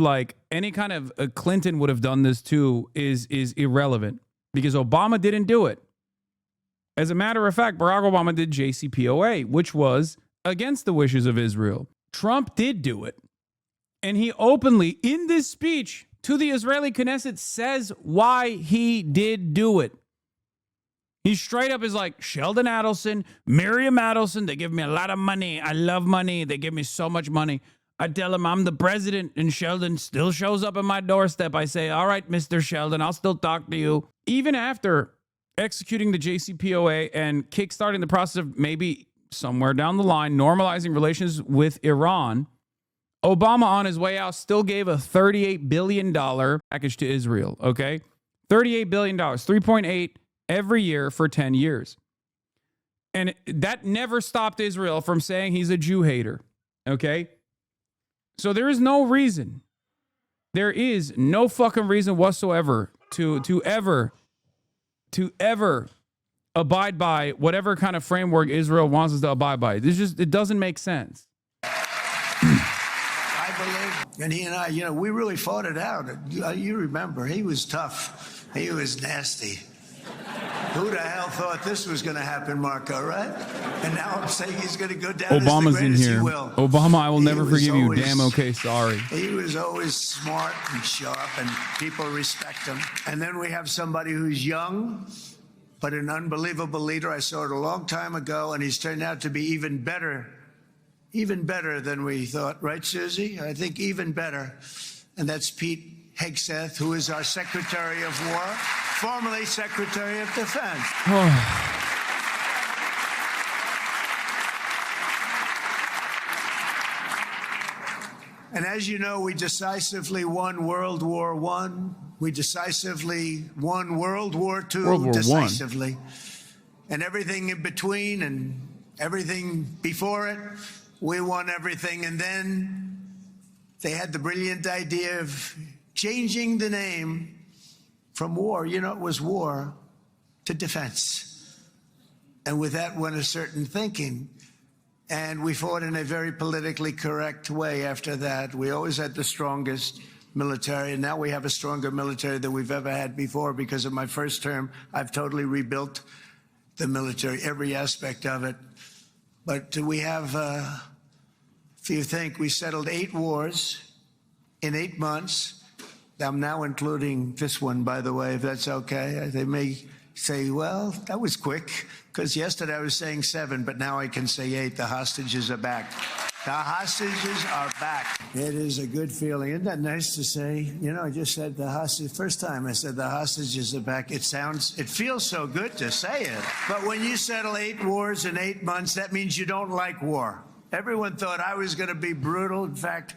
Clinton would have done this too is irrelevant, because Obama didn't do it. As a matter of fact, Barack Obama did JCPOA, which was against the wishes of Israel. Trump did do it. And he openly, in this speech to the Israeli Knesset, says why he did do it. He straight up is like, Sheldon Adelson, Miriam Adelson, they give me a lot of money. I love money. They give me so much money. I tell him I'm the president, and Sheldon still shows up at my doorstep. I say, all right, Mr. Sheldon, I'll still talk to you. Even after executing the JCPOA and kickstarting the process of maybe somewhere down the line normalizing relations with Iran, Obama on his way out still gave a $38 billion package to Israel, okay? $38 billion, 3.8 every year for 10 years. And that never stopped Israel from saying he's a Jew hater, okay? So there is no reason. There is no fucking reason whatsoever to ever abide by whatever kind of framework Israel wants us to abide by. It doesn't make sense. I believe, and he and I, you know, we really fought it out. You remember, he was tough. He was nasty. Who the hell thought this was going to happen, Marco, right? And now I'm saying he's going to go down Obama's as the in greatest. here. He will. Obama, I will never forgive you. always- Damn, okay, sorry. He was always smart and sharp, and people respect him. And then we have somebody who's young, but an unbelievable leader. I saw it a long time ago, and he's turned out to be even better than we thought. Right, Susie? I think even better. And that's Pete Hegseth, who is our Secretary of War, formerly Secretary of Defense. And as you know, we decisively won World War I. We decisively won World War II World War decisively. And everything in between and everything before it, we won everything. And then they had the brilliant idea of changing the name from war, you know, it was war, to defense. And with that went a certain thinking. And we fought in a very politically correct way after that. We always had the strongest military, and now we have a stronger military than we've ever had before. Because of my first term, I've totally rebuilt the military, every aspect of it. But we have, if you think, we settled 8 wars in 8 months. I'm now including this one, by the way, if that's okay. They may say, well, that was quick, because yesterday I was saying 7, but now I can say 8. The hostages are back. The hostages are back. It is a good feeling. Isn't that nice to say? You know, I just said the hostage. First time I said the hostages are back. It feels so good to say it. But when you settle 8 wars in 8 months, that means you don't like war. Everyone thought I was going to be brutal. In fact,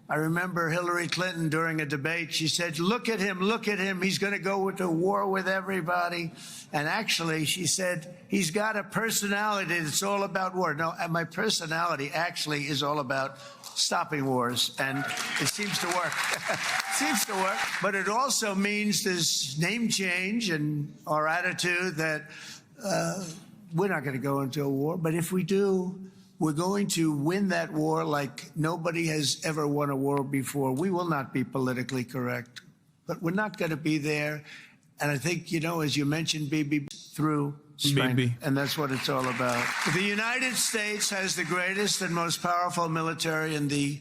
I remember Hillary Clinton during a debate, she said, look at him, he's going to go to war with everybody. And actually, she said, he's got a personality that's all about war. No, and my personality actually is all about stopping wars, and it seems to work. It seems to work. But it also means there's name change and our attitude that we're not going to go into a war, but if we do, we're going to win that war like nobody has ever won a war before. We will not be politically correct, but we're not going to be there. And I think, you know, as you mentioned, Bibi, through strength, Bibi. and that's what it's all about. The United States has the greatest and most powerful military in the,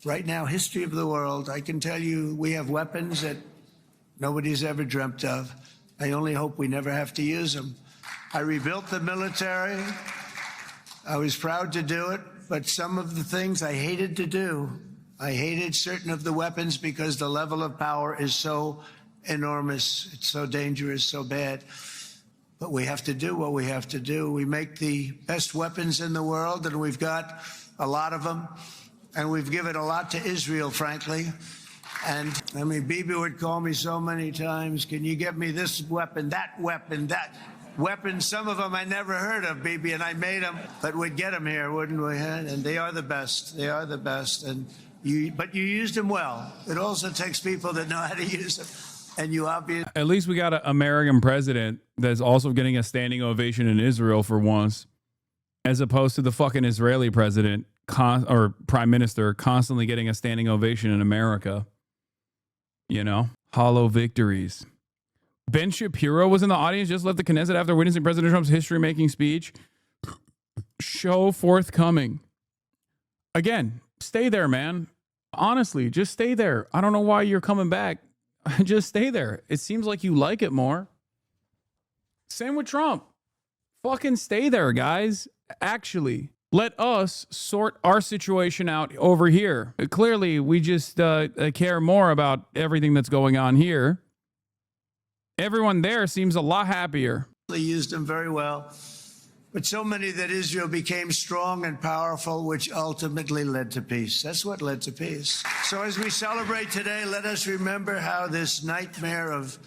right now, history of the world. I can tell you we have weapons that nobody's ever dreamt of. I only hope we never have to use them. I rebuilt the military. I was proud to do it, but some of the things I hated to do, I hated certain of the weapons because the level of power is so enormous. It's so dangerous, so bad. But we have to do what we have to do. We make the best weapons in the world, and we've got a lot of them. And we've given a lot to Israel, frankly. And, I mean, Bibi would call me so many times, can you get me this weapon, that weapon, that weapon? Some of them I never heard of, Bibi, and I made them. But we'd get them here, wouldn't we? And they are the best. They are the best. But you used them well. It also takes people that know how to use them. And you obviously... At least we got an American president that's also getting a standing ovation in Israel for once, as opposed to the fucking Israeli president or prime minister constantly getting a standing ovation in America. You know, hollow victories. Ben Shapiro was in the audience, just left the Knesset after witnessing President Trump's history-making speech. Show forthcoming. Again, stay there, man. Honestly, just stay there. I don't know why you're coming back. Just stay there. It seems like you like it more. Same with Trump. Fucking stay there, guys. Actually, let us sort our situation out over here. Clearly, we just care more about everything that's going on here. Everyone there seems a lot happier. They used them very well. But so many that Israel became strong and powerful, which ultimately led to peace. That's what led to peace. So as we celebrate today, let us remember how this nightmare of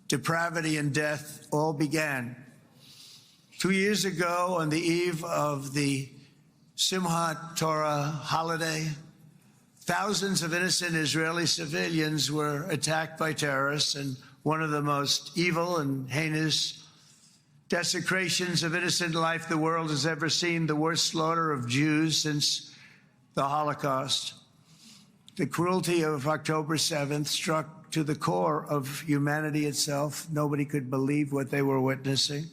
depravity and death all began. 2 years ago, on the eve of the Simchat Torah holiday, thousands of innocent Israeli civilians were attacked by terrorists, and one of the most evil and heinous desecrations of innocent life the world has ever seen, the worst slaughter of Jews since the Holocaust. The cruelty of October 7th struck to the core of humanity itself. Nobody could believe what they were witnessing.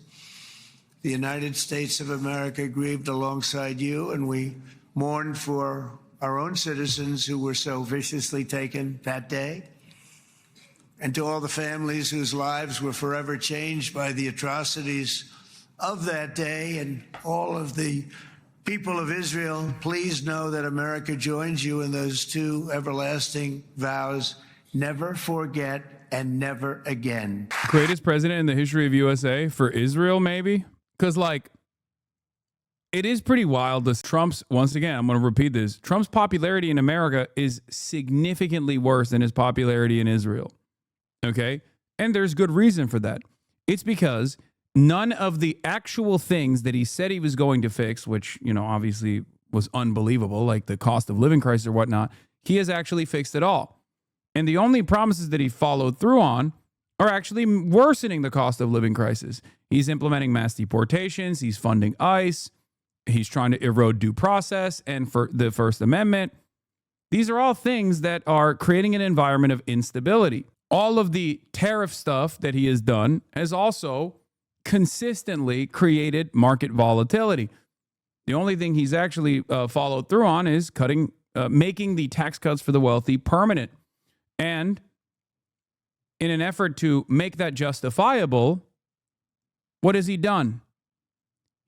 The United States of America grieved alongside you, and we mourned for our own citizens who were so viciously taken that day. And to all the families whose lives were forever changed by the atrocities of that day, and all of the people of Israel, please know that America joins you in those two everlasting vows: never forget and never again. Greatest president in the history of USA for Israel, maybe? Because, like, it is pretty wild. This Trump's, once again, I'm going to repeat this, Trump's popularity in America is significantly worse than his popularity in Israel. Okay? And there's good reason for that. It's because none of the actual things that he said he was going to fix, which, you know, obviously was unbelievable, like the cost of living crisis or whatnot, he has actually fixed it all. And the only promises that he followed through on are actually worsening the cost of living crisis. He's implementing mass deportations. He's funding ICE. He's trying to erode due process and for the First Amendment. These are all things that are creating an environment of instability. All of the tariff stuff that he has done has also consistently created market volatility. The only thing he's actually followed through on is making the tax cuts for the wealthy permanent. And in an effort to make that justifiable, what has he done?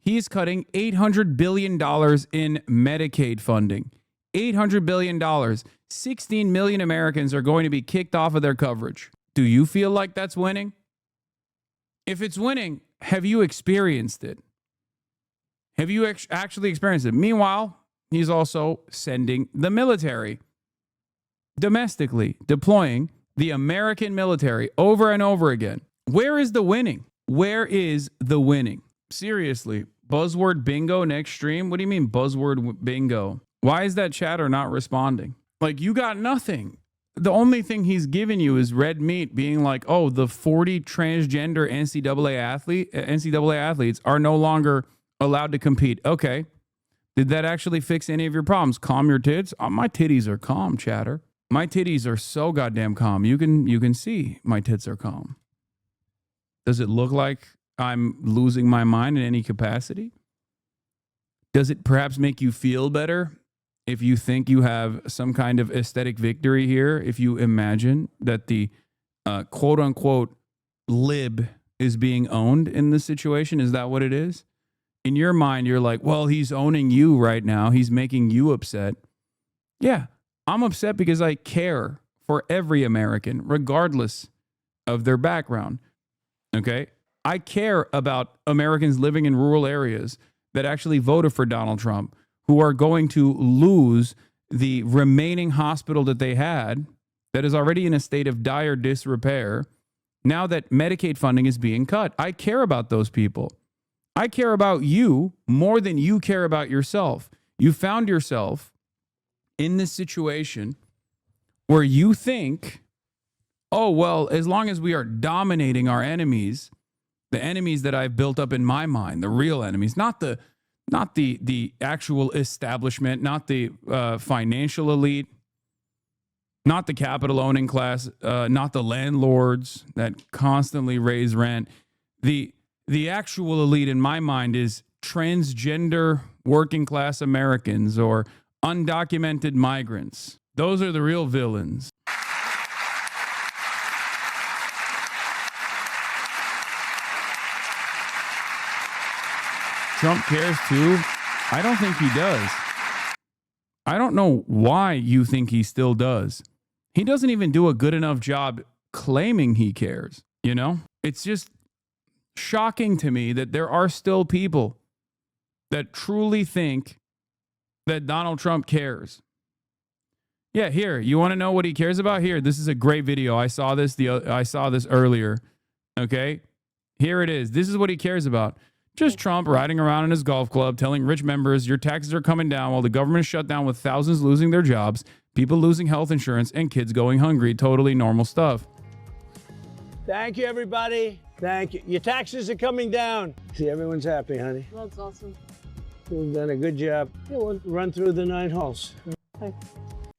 He's cutting $800 billion in Medicaid funding. $800 billion. 16 million Americans are going to be kicked off of their coverage. Do you feel like that's winning? If it's winning, have you experienced it? Have you actually experienced it? Meanwhile, he's also sending the military domestically, deploying the American military over and over again. Where is the winning? Where is the winning? Seriously, buzzword bingo next stream? What do you mean buzzword bingo? Why is that chatter not responding? Like, you got nothing. The only thing he's given you is red meat, being like, oh, the 40 transgender NCAA athletes are no longer allowed to compete. Okay. Did that actually fix any of your problems? Calm your tits? My titties are calm, chatter. My titties are so goddamn calm. You can see my tits are calm. Does it look like I'm losing my mind in any capacity? Does it perhaps make you feel better if you think you have some kind of aesthetic victory here? If you imagine that the quote unquote lib is being owned in this situation? Is that what it is? In your mind, you're like, well, he's owning you right now. He's making you upset. Yeah, I'm upset because I care for every American, regardless of their background. Okay? I care about Americans living in rural areas that actually voted for Donald Trump, who are going to lose the remaining hospital that they had that is already in a state of dire disrepair now that Medicaid funding is being cut. I care about those people. I care about you more than you care about yourself. You found yourself in this situation where you think, oh, well, as long as we are dominating our enemies, the enemies that I've built up in my mind, the real enemies, not the actual establishment, not the financial elite, not the capital owning class, not the landlords that constantly raise rent. The actual elite in my mind is transgender working class Americans or undocumented migrants. Those are the real villains. Trump cares too? I don't think he does. I don't know why you think he still does. He doesn't even do a good enough job claiming he cares, you know? It's just shocking to me that there are still people that truly think that Donald Trump cares. Yeah, here, you want to know what he cares about? Here, this is a great video. I saw this earlier. Okay? Here it is. This is what he cares about. Just Trump riding around in his golf club telling rich members your taxes are coming down while the government is shut down with thousands losing their jobs, people losing health insurance, and kids going hungry. Totally normal stuff. Thank you, everybody. Thank you. Your taxes are coming down. See, everyone's happy, honey. That's awesome. You've done a good job. Yeah, we'll run through the 9 holes. Hi.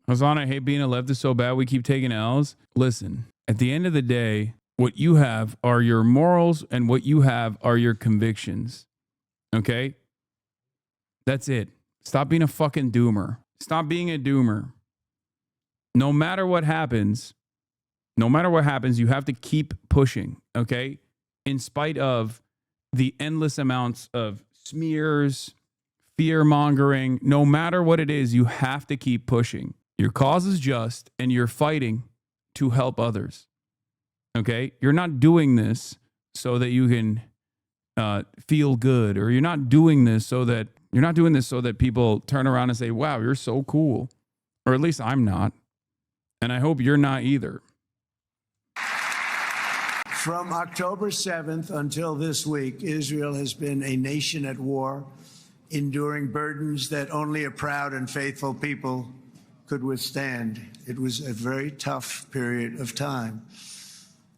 Hasan, I hate being a leftist so bad we keep taking L's. Listen, at the end of the day, what you have are your morals and what you have are your convictions. Okay? That's it. Stop being a fucking doomer. Stop being a doomer. No matter what happens, you have to keep pushing, okay? In spite of the endless amounts of smears, fear-mongering, no matter what it is, you have to keep pushing. Your cause is just, and you're fighting to help others. Okay? You're not doing this so that you can feel good, or you're not doing this so that people turn around and say, wow, you're so cool. Or at least I'm not. And I hope you're not either. From October 7th until this week, Israel has been a nation at war, enduring burdens that only a proud and faithful people could withstand. It was a very tough period of time.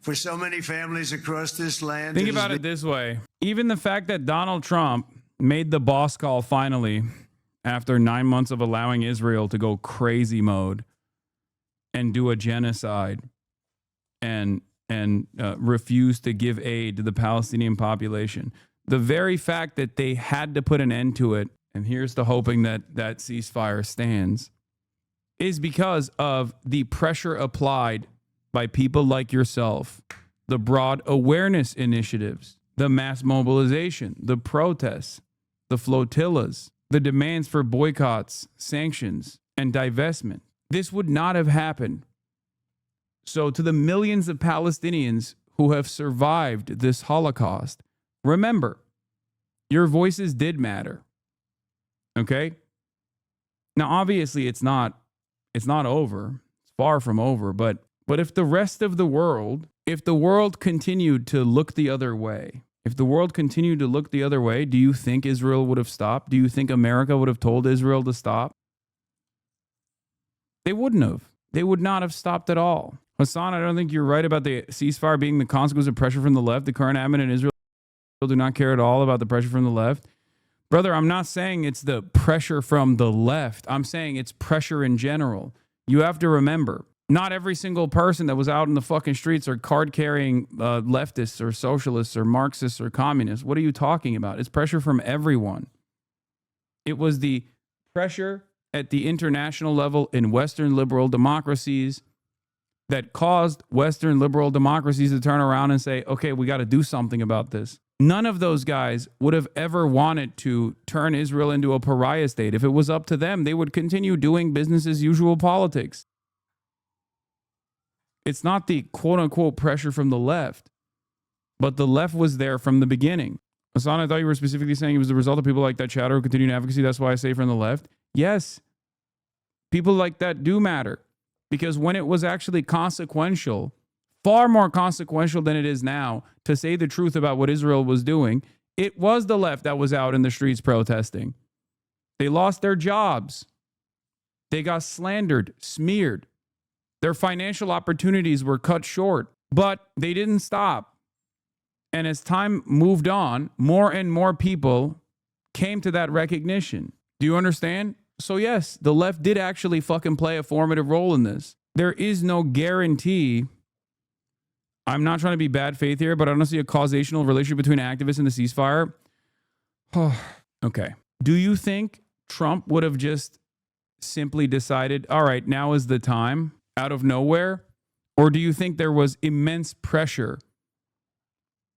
For so many families across this land. Think about it this way. Even the fact that Donald Trump made the boss call finally after 9 months of allowing Israel to go crazy mode and do a genocide and refuse to give aid to the Palestinian population. The very fact that they had to put an end to it, and here's to hoping that that ceasefire stands, is because of the pressure applied by people like yourself, the broad awareness initiatives, the mass mobilization, the protests, the flotillas, the demands for boycotts, sanctions, and divestment. This would not have happened. So to the millions of Palestinians who have survived this Holocaust, remember, your voices did matter. Okay? Now, obviously, it's not over. It's far from over. But if the rest of the world, if the world continued to look the other way, do you think Israel would have stopped? Do you think America would have told Israel to stop? They wouldn't have. They would not have stopped at all. Hasan, I don't think you're right about the ceasefire being the consequence of pressure from the left. The current admin in Israel do not care at all about the pressure from the left. Brother, I'm not saying it's the pressure from the left. I'm saying it's pressure in general. You have to remember, not every single person that was out in the fucking streets are card-carrying leftists or socialists or Marxists or communists. What are you talking about? It's pressure from everyone. It was the pressure at the international level in Western liberal democracies that caused Western liberal democracies to turn around and say, okay, we got to do something about this. None of those guys would have ever wanted to turn Israel into a pariah state. If it was up to them, they would continue doing business as usual politics. It's not the quote-unquote pressure from the left, but the left was there from the beginning. Hasan, I thought you were specifically saying it was the result of people like that chatter who continue in advocacy. That's why I say from the left. Yes, people like that do matter, because when it was actually consequential, far more consequential than it is now, to say the truth about what Israel was doing, it was the left that was out in the streets protesting. They lost their jobs. They got slandered, smeared. Their financial opportunities were cut short, but they didn't stop. And as time moved on, more and more people came to that recognition. Do you understand? So yes, the left did actually fucking play a formative role in this. There is no guarantee. I'm not trying to be bad faith here, but I don't see a causational relationship between activists and the ceasefire. Okay. Do you think Trump would have just simply decided, all right, now is the time, out of nowhere? Or do you think there was immense pressure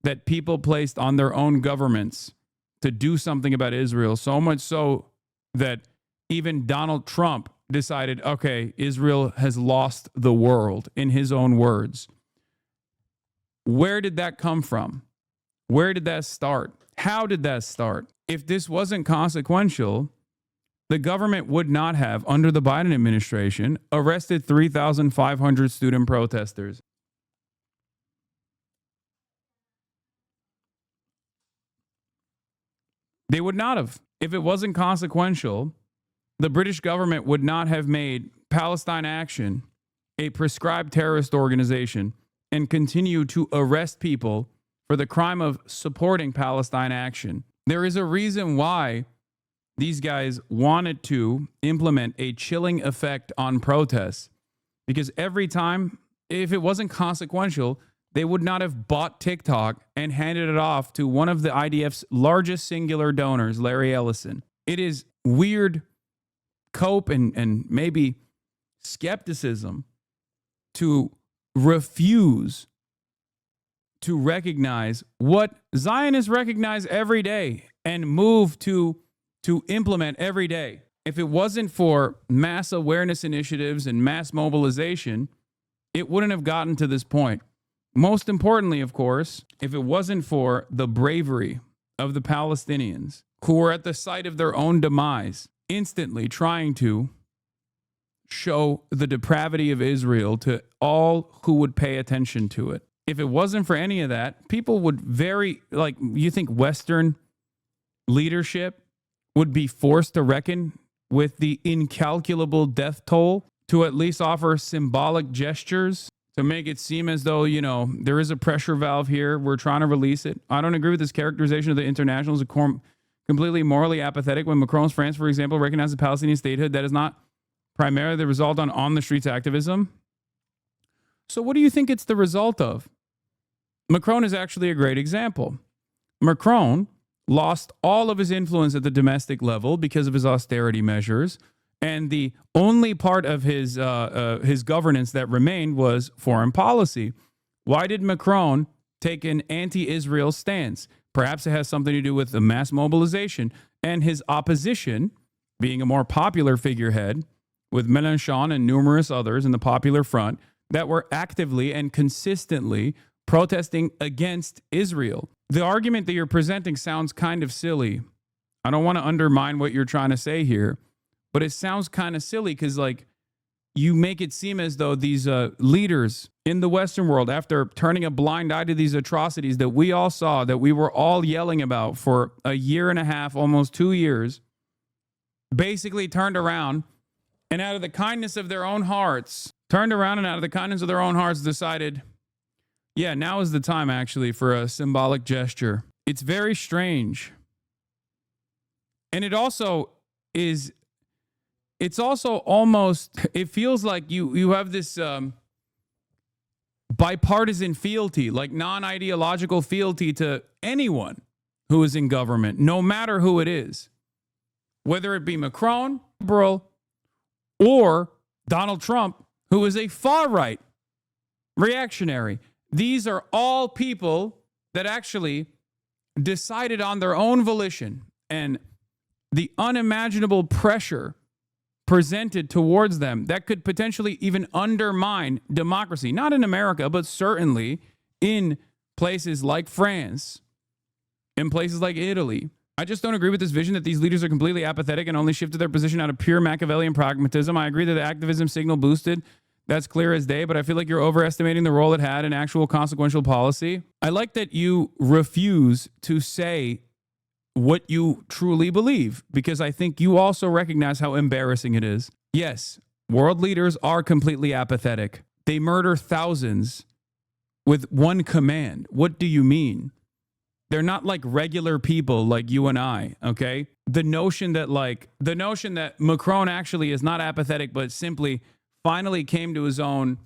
that people placed on their own governments to do something about Israel, so much so that even Donald Trump decided, okay, Israel has lost the world, in his own words? Where did that come from? Where did that start? How did that start? If this wasn't consequential, the government would not have, under the Biden administration, arrested 3,500 student protesters. They would not have. If it wasn't consequential, the British government would not have made Palestine Action a prescribed terrorist organization and continue to arrest people for the crime of supporting Palestine Action. There is a reason why these guys wanted to implement a chilling effect on protests, because every time, if it wasn't consequential, they would not have bought TikTok and handed it off to one of the IDF's largest singular donors, Larry Ellison. It is weird cope and maybe skepticism to refuse to recognize what Zionists recognize every day and move to implement every day. If it wasn't for mass awareness initiatives and mass mobilization, it wouldn't have gotten to this point. Most importantly, of course, if it wasn't for the bravery of the Palestinians, who were at the site of their own demise, instantly trying to show the depravity of Israel to all who would pay attention to it. If it wasn't for any of that, people would you think Western leadership would be forced to reckon with the incalculable death toll to at least offer symbolic gestures to make it seem as though, there is a pressure valve here. We're trying to release it. I don't agree with this characterization of the internationals as completely morally apathetic when Macron's France, for example, recognizes Palestinian statehood that is not primarily the result on the streets activism? So what do you think it's the result of? Macron is actually a great example. Macron lost all of his influence at the domestic level because of his austerity measures, and the only part of his governance that remained was foreign policy. Why did Macron take an anti-Israel stance? Perhaps it has something to do with the mass mobilization and his opposition being a more popular figurehead with Mélenchon and numerous others in the Popular Front that were actively and consistently protesting against Israel. The argument that you're presenting sounds kind of silly. I don't want to undermine what you're trying to say here, but it sounds kind of silly because, like, you make it seem as though these leaders in the Western world, after turning a blind eye to these atrocities that we all saw, that we were all yelling about for a year and a half, almost 2 years, basically turned around and out of the kindness of their own hearts, decided, yeah, now is the time actually for a symbolic gesture. It's very strange. And it also is, it's also almost, it feels like you have this bipartisan fealty, like non-ideological fealty to anyone who is in government, no matter who it is, whether it be Macron, liberal, or Donald Trump, who is a far-right reactionary. These are all people that actually decided on their own volition, and the unimaginable pressure presented towards them that could potentially even undermine democracy, not in America, but certainly in places like France, in places like Italy. I just don't agree with this vision that these leaders are completely apathetic and only shifted their position out of pure Machiavellian pragmatism. I agree that the activism signal boosted. That's clear as day, but I feel like you're overestimating the role it had in actual consequential policy. I like that you refuse to say what you truly believe, because I think you also recognize how embarrassing it is. Yes, world leaders are completely apathetic. They murder thousands with one command. What do you mean? They're not like regular people like you and I, okay? The notion that Macron actually is not apathetic, but simply finally came to his own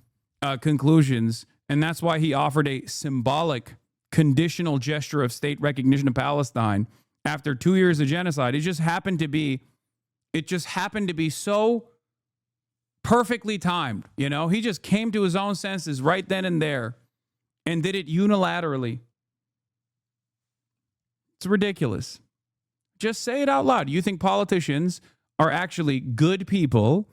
conclusions, and that's why he offered a symbolic, conditional gesture of state recognition of Palestine after 2 years of genocide. It just happened to be so perfectly timed, you know? He just came to his own senses right then and there and did it unilaterally. It's ridiculous. Just say it out loud. You think politicians are actually good people,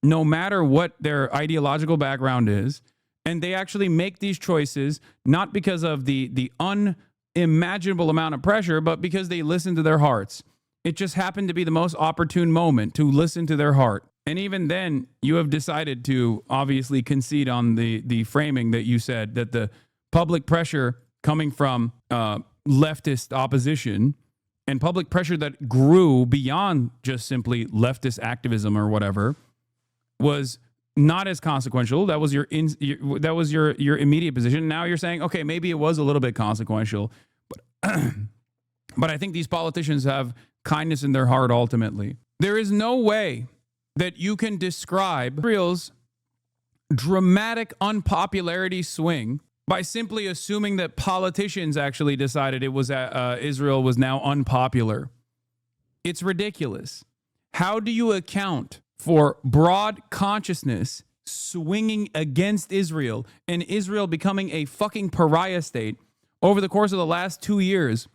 no matter what their ideological background is, and they actually make these choices not because of the unimaginable amount of pressure, but because they listen to their hearts. It just happened to be the most opportune moment to listen to their heart. And even then, you have decided to obviously concede on the framing that you said, that the public pressure coming from leftist opposition and public pressure that grew beyond just simply leftist activism or whatever was not as consequential. That was your immediate position. Now you're saying, okay, maybe it was a little bit consequential, but I think these politicians have kindness in their heart ultimately. There is no way that you can describe Israel's dramatic unpopularity swing by simply assuming that politicians actually decided it was Israel was now unpopular. It's ridiculous. How do you account for broad consciousness swinging against Israel and Israel becoming a fucking pariah state over the course of the last 2 years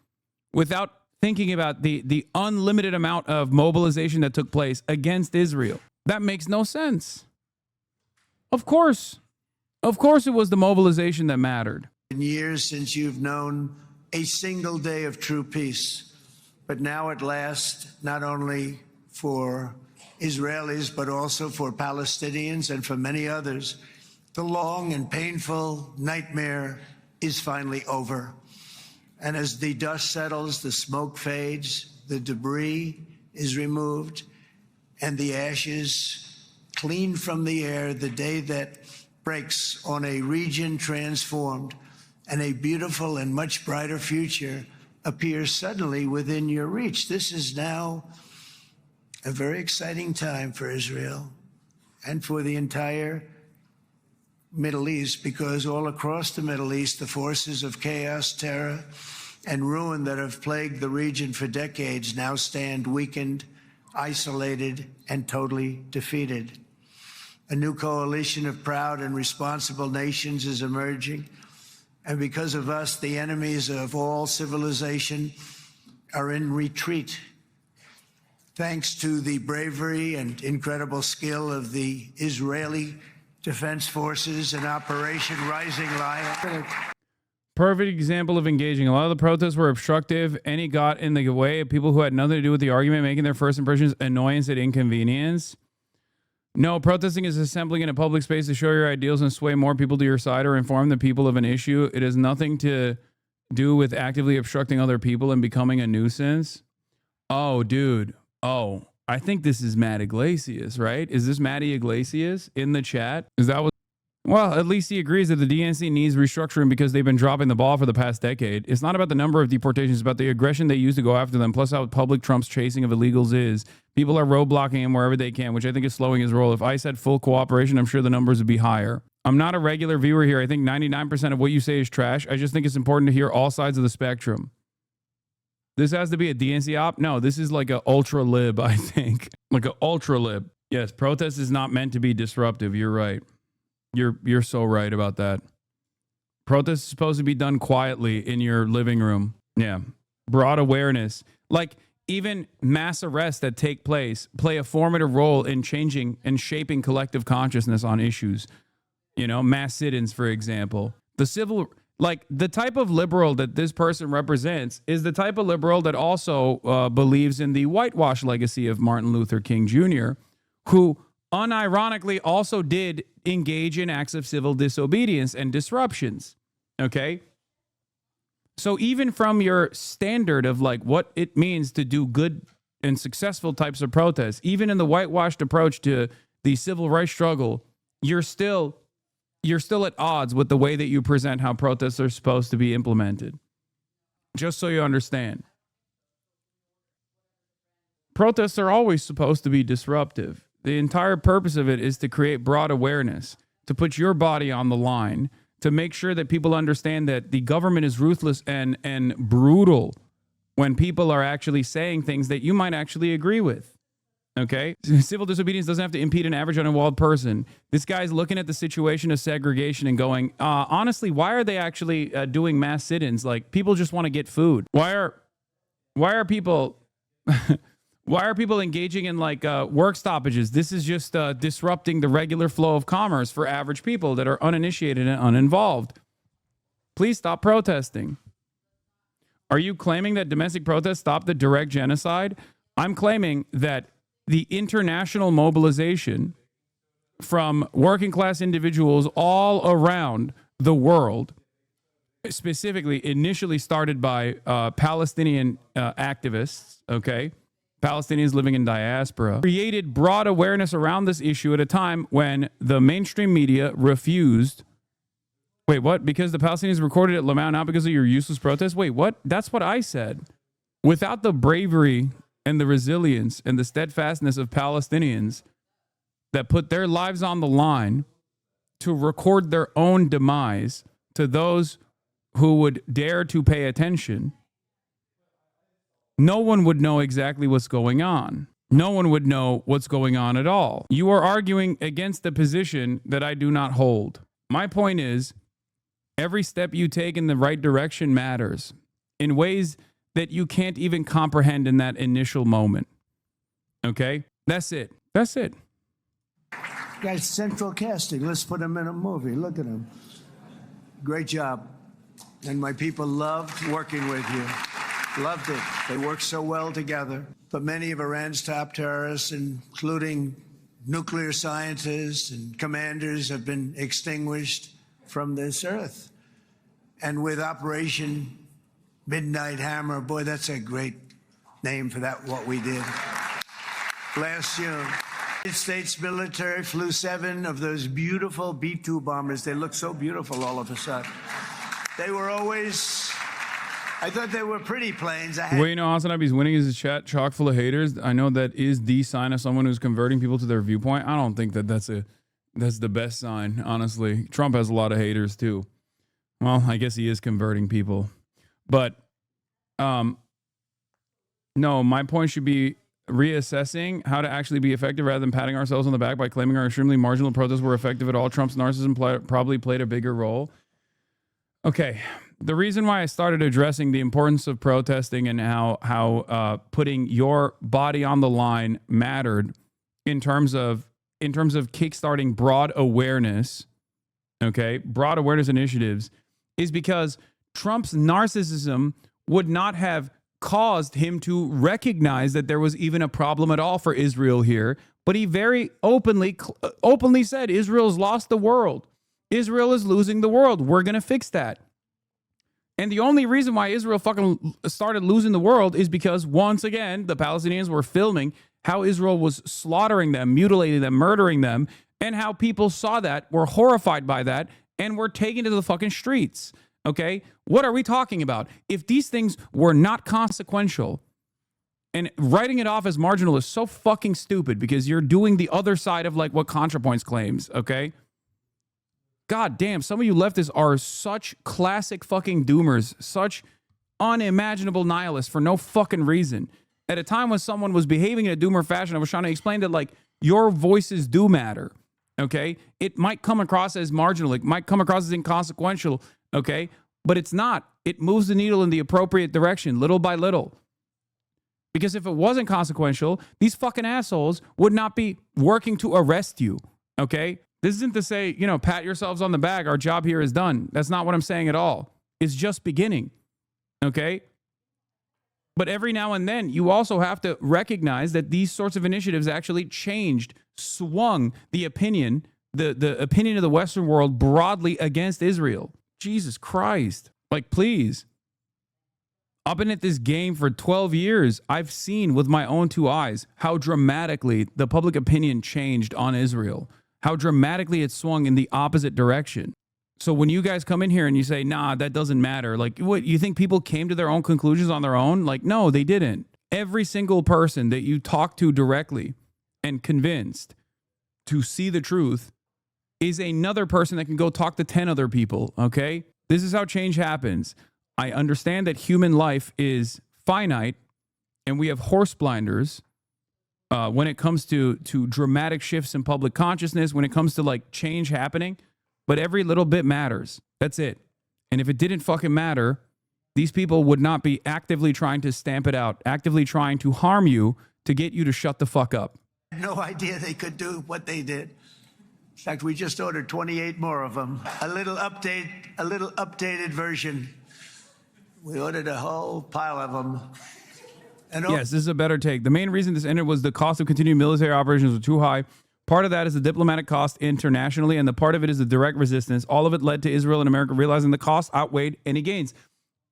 without thinking about the unlimited amount of mobilization that took place against Israel? That makes no sense. Of course it was the mobilization that mattered. In years since you've known a single day of true peace, but now at last, not only for Israelis, but also for Palestinians and for many others, the long and painful nightmare is finally over. And as the dust settles, the smoke fades, the debris is removed, and the ashes cleaned from the air, the day that breaks on a region transformed and a beautiful and much brighter future appears suddenly within your reach. This is now a very exciting time for Israel and for the entire Middle East, because all across the Middle East, the forces of chaos, terror, and ruin that have plagued the region for decades now stand weakened, isolated, and totally defeated. A new coalition of proud and responsible nations is emerging, and because of us, the enemies of all civilization are in retreat. Thanks to the bravery and incredible skill of the Israeli Defense Forces and Operation Rising Lion. Perfect example of engaging. A lot of the protests were obstructive, and he got in the way of people who had nothing to do with the argument, making their first impressions annoyance and inconvenience. No, protesting is assembling in a public space to show your ideals and sway more people to your side or inform the people of an issue. It has nothing to do with actively obstructing other people and becoming a nuisance. Oh, dude. Oh, I think this is Matt Iglesias, right? Is this Matty Iglesias in the chat? Is that what? Well, at least he agrees that the DNC needs restructuring because they've been dropping the ball for the past decade. It's not about the number of deportations, it's about the aggression they use to go after them, plus how public Trump's chasing of illegals is. People are roadblocking him wherever they can, which I think is slowing his role. If ICE had full cooperation, I'm sure the numbers would be higher. I'm not a regular viewer here. I think 99% of what you say is trash. I just think it's important to hear all sides of the spectrum. This has to be a DNC op? No, this is like an ultra lib, I think. Like an ultra lib. Yes, protest is not meant to be disruptive. You're right. You're so right about that. Protest is supposed to be done quietly in your living room. Yeah. Broad awareness. Like even mass arrests that take place play a formative role in changing and shaping collective consciousness on issues. You know, mass sit-ins, for example. The type of liberal that this person represents is the type of liberal that also believes in the whitewash legacy of Martin Luther King Jr., who unironically also did engage in acts of civil disobedience and disruptions. Okay? So even from your standard of like what it means to do good and successful types of protests, even in the whitewashed approach to the civil rights struggle, you're still at odds with the way that you present how protests are supposed to be implemented. Just so you understand. Protests are always supposed to be disruptive. The entire purpose of it is to create broad awareness, to put your body on the line, to make sure that people understand that the government is ruthless and brutal when people are actually saying things that you might actually agree with. Okay? Civil disobedience doesn't have to impede an average uninvolved person. This guy's looking at the situation of segregation and going, honestly, why are they actually doing mass sit-ins? Like, people just want to get food. Why are people... Why are people engaging in like work stoppages? This is just disrupting the regular flow of commerce for average people that are uninitiated and uninvolved. Please stop protesting. Are you claiming that domestic protests stop the direct genocide? I'm claiming that the international mobilization from working class individuals all around the world, specifically initially started by Palestinian activists, okay? Palestinians living in diaspora, created broad awareness around this issue at a time when the mainstream media refused. Wait, what? Because the Palestinians recorded at Lamau, not because of your useless protest? Wait, what? That's what I said. Without the bravery and the resilience and the steadfastness of Palestinians that put their lives on the line to record their own demise to those who would dare to pay attention, no one would know exactly what's going on. No one would know what's going on at all. You are arguing against the position that I do not hold. My point is, every step you take in the right direction matters in ways that you can't even comprehend in that initial moment. Okay? That's it. That's it. Guy's central casting. Let's put him in a movie. Look at him. Great job. And my people loved working with you. Loved it. They worked so well together. But many of Iran's top terrorists, including nuclear scientists and commanders, have been extinguished from this earth. And with Operation Midnight Hammer, boy, that's a great name for that, what we did. Last June, the United States military flew 7 of those beautiful B-2 bombers. They look so beautiful all of a sudden. They were always I thought they were pretty planes. The way you know HasanAbi's winning is his chat chock full of haters. I know that is the sign of someone who's converting people to their viewpoint. I don't think that that's the best sign, honestly. Trump has a lot of haters too. Well, I guess he is converting people. But no, my point should be reassessing how to actually be effective rather than patting ourselves on the back by claiming our extremely marginal protests were effective at all. Trump's narcissism probably played a bigger role. Okay. The reason why I started addressing the importance of protesting and how putting your body on the line mattered in terms of kickstarting broad awareness, okay, broad awareness initiatives, is because Trump's narcissism would not have caused him to recognize that there was even a problem at all for Israel here. But he very openly said, Israel's lost the world. Israel is losing the world. We're going to fix that. And the only reason why Israel fucking started losing the world is because, once again, the Palestinians were filming how Israel was slaughtering them, mutilating them, murdering them, and how people saw that, were horrified by that, and were taken to the fucking streets. Okay? What are we talking about? If these things were not consequential, and writing it off as marginal is so fucking stupid because you're doing the other side of like what ContraPoints claims, okay? God damn, some of you leftists are such classic fucking doomers, such unimaginable nihilists for no fucking reason. At a time when someone was behaving in a doomer fashion, I was trying to explain that, like, your voices do matter, okay? It might come across as marginal. It might come across as inconsequential, okay? But it's not. It moves the needle in the appropriate direction, little by little. Because if it wasn't consequential, these fucking assholes would not be working to arrest you, okay? This isn't to say, you know, pat yourselves on the back. Our job here is done. That's not what I'm saying at all. It's just beginning, okay? But every now and then, you also have to recognize that these sorts of initiatives actually changed, swung the opinion, the opinion of the Western world broadly against Israel. Jesus Christ. Like, please. I've been at this game for 12 years. I've seen with my own two eyes how dramatically the public opinion changed on Israel, how dramatically it swung in the opposite direction. So when you guys come in here and you say, nah, that doesn't matter. Like, what, you think people came to their own conclusions on their own? Like, no, they didn't. Every single person that you talk to directly and convinced to see the truth is another person that can go talk to 10 other people, okay? This is how change happens. I understand that human life is finite and we have horse blinders when it comes to dramatic shifts in public consciousness, when it comes to like change happening, but every little bit matters. That's it. And if it didn't fucking matter, these people would not be actively trying to stamp it out, actively trying to harm you to get you to shut the fuck up. No idea they could do what they did. In fact, we just ordered 28 more of them. A little updated version. We ordered a whole pile of them. Yes, this is a better take. The main reason this ended was the cost of continued military operations was too high. Part of that is the diplomatic cost internationally, and the part of it is the direct resistance. All of it led to Israel and America realizing the cost outweighed any gains.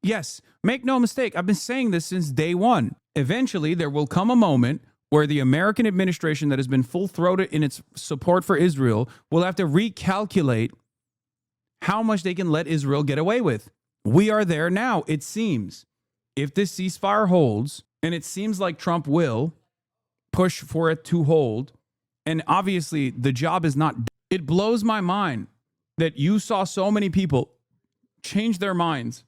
Yes, make no mistake. I've been saying this since day one. Eventually, there will come a moment where the American administration that has been full-throated in its support for Israel will have to recalculate how much they can let Israel get away with. We are there now, it seems. If this ceasefire holds, and it seems like Trump will push for it to hold, and obviously the job is not, it blows my mind that you saw so many people change their minds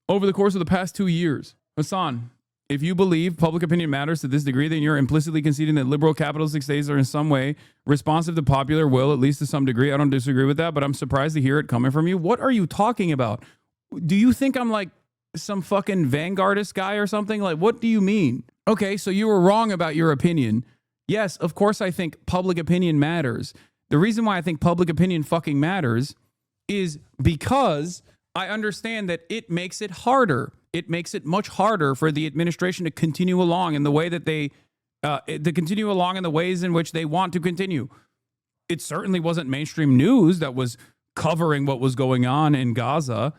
over the course of the past 2 years. Hasan, if you believe public opinion matters to this degree, then you're implicitly conceding that liberal capitalistic states are in some way responsive to popular will, at least to some degree. I don't disagree with that, but I'm surprised to hear it coming from you. What are you talking about? Do you think I'm like some fucking vanguardist guy or something? Like, what do you mean? Okay, so you were wrong about your opinion. Yes, of course I think public opinion matters. The reason why I think public opinion fucking matters is because I understand that it makes it harder. It makes it much harder for the administration to continue along in the way that they, to continue along in the ways in which they want to continue. It certainly wasn't mainstream news that was covering what was going on in Gaza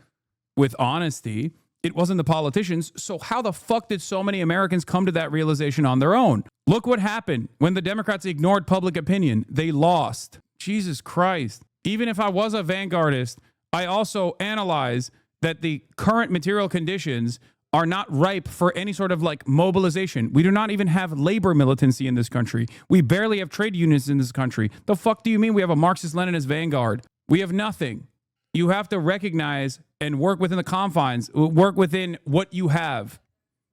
with honesty. It wasn't the politicians. So how the fuck did so many Americans come to that realization on their own? Look what happened when the Democrats ignored public opinion. They lost. Jesus Christ. Even if I was a vanguardist, I also analyze that the current material conditions are not ripe for any sort of like mobilization. We do not even have labor militancy in this country. We barely have trade unions in this country. The fuck do you mean we have a Marxist-Leninist vanguard? We have nothing. You have to recognize and work within the confines, work within what you have.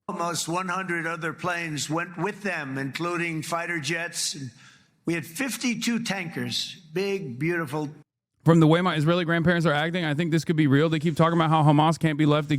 Almost 100 other planes went with them, including fighter jets. We had 52 tankers, big, beautiful. From the way my Israeli grandparents are acting, I think this could be real. They keep talking about how Hamas can't be left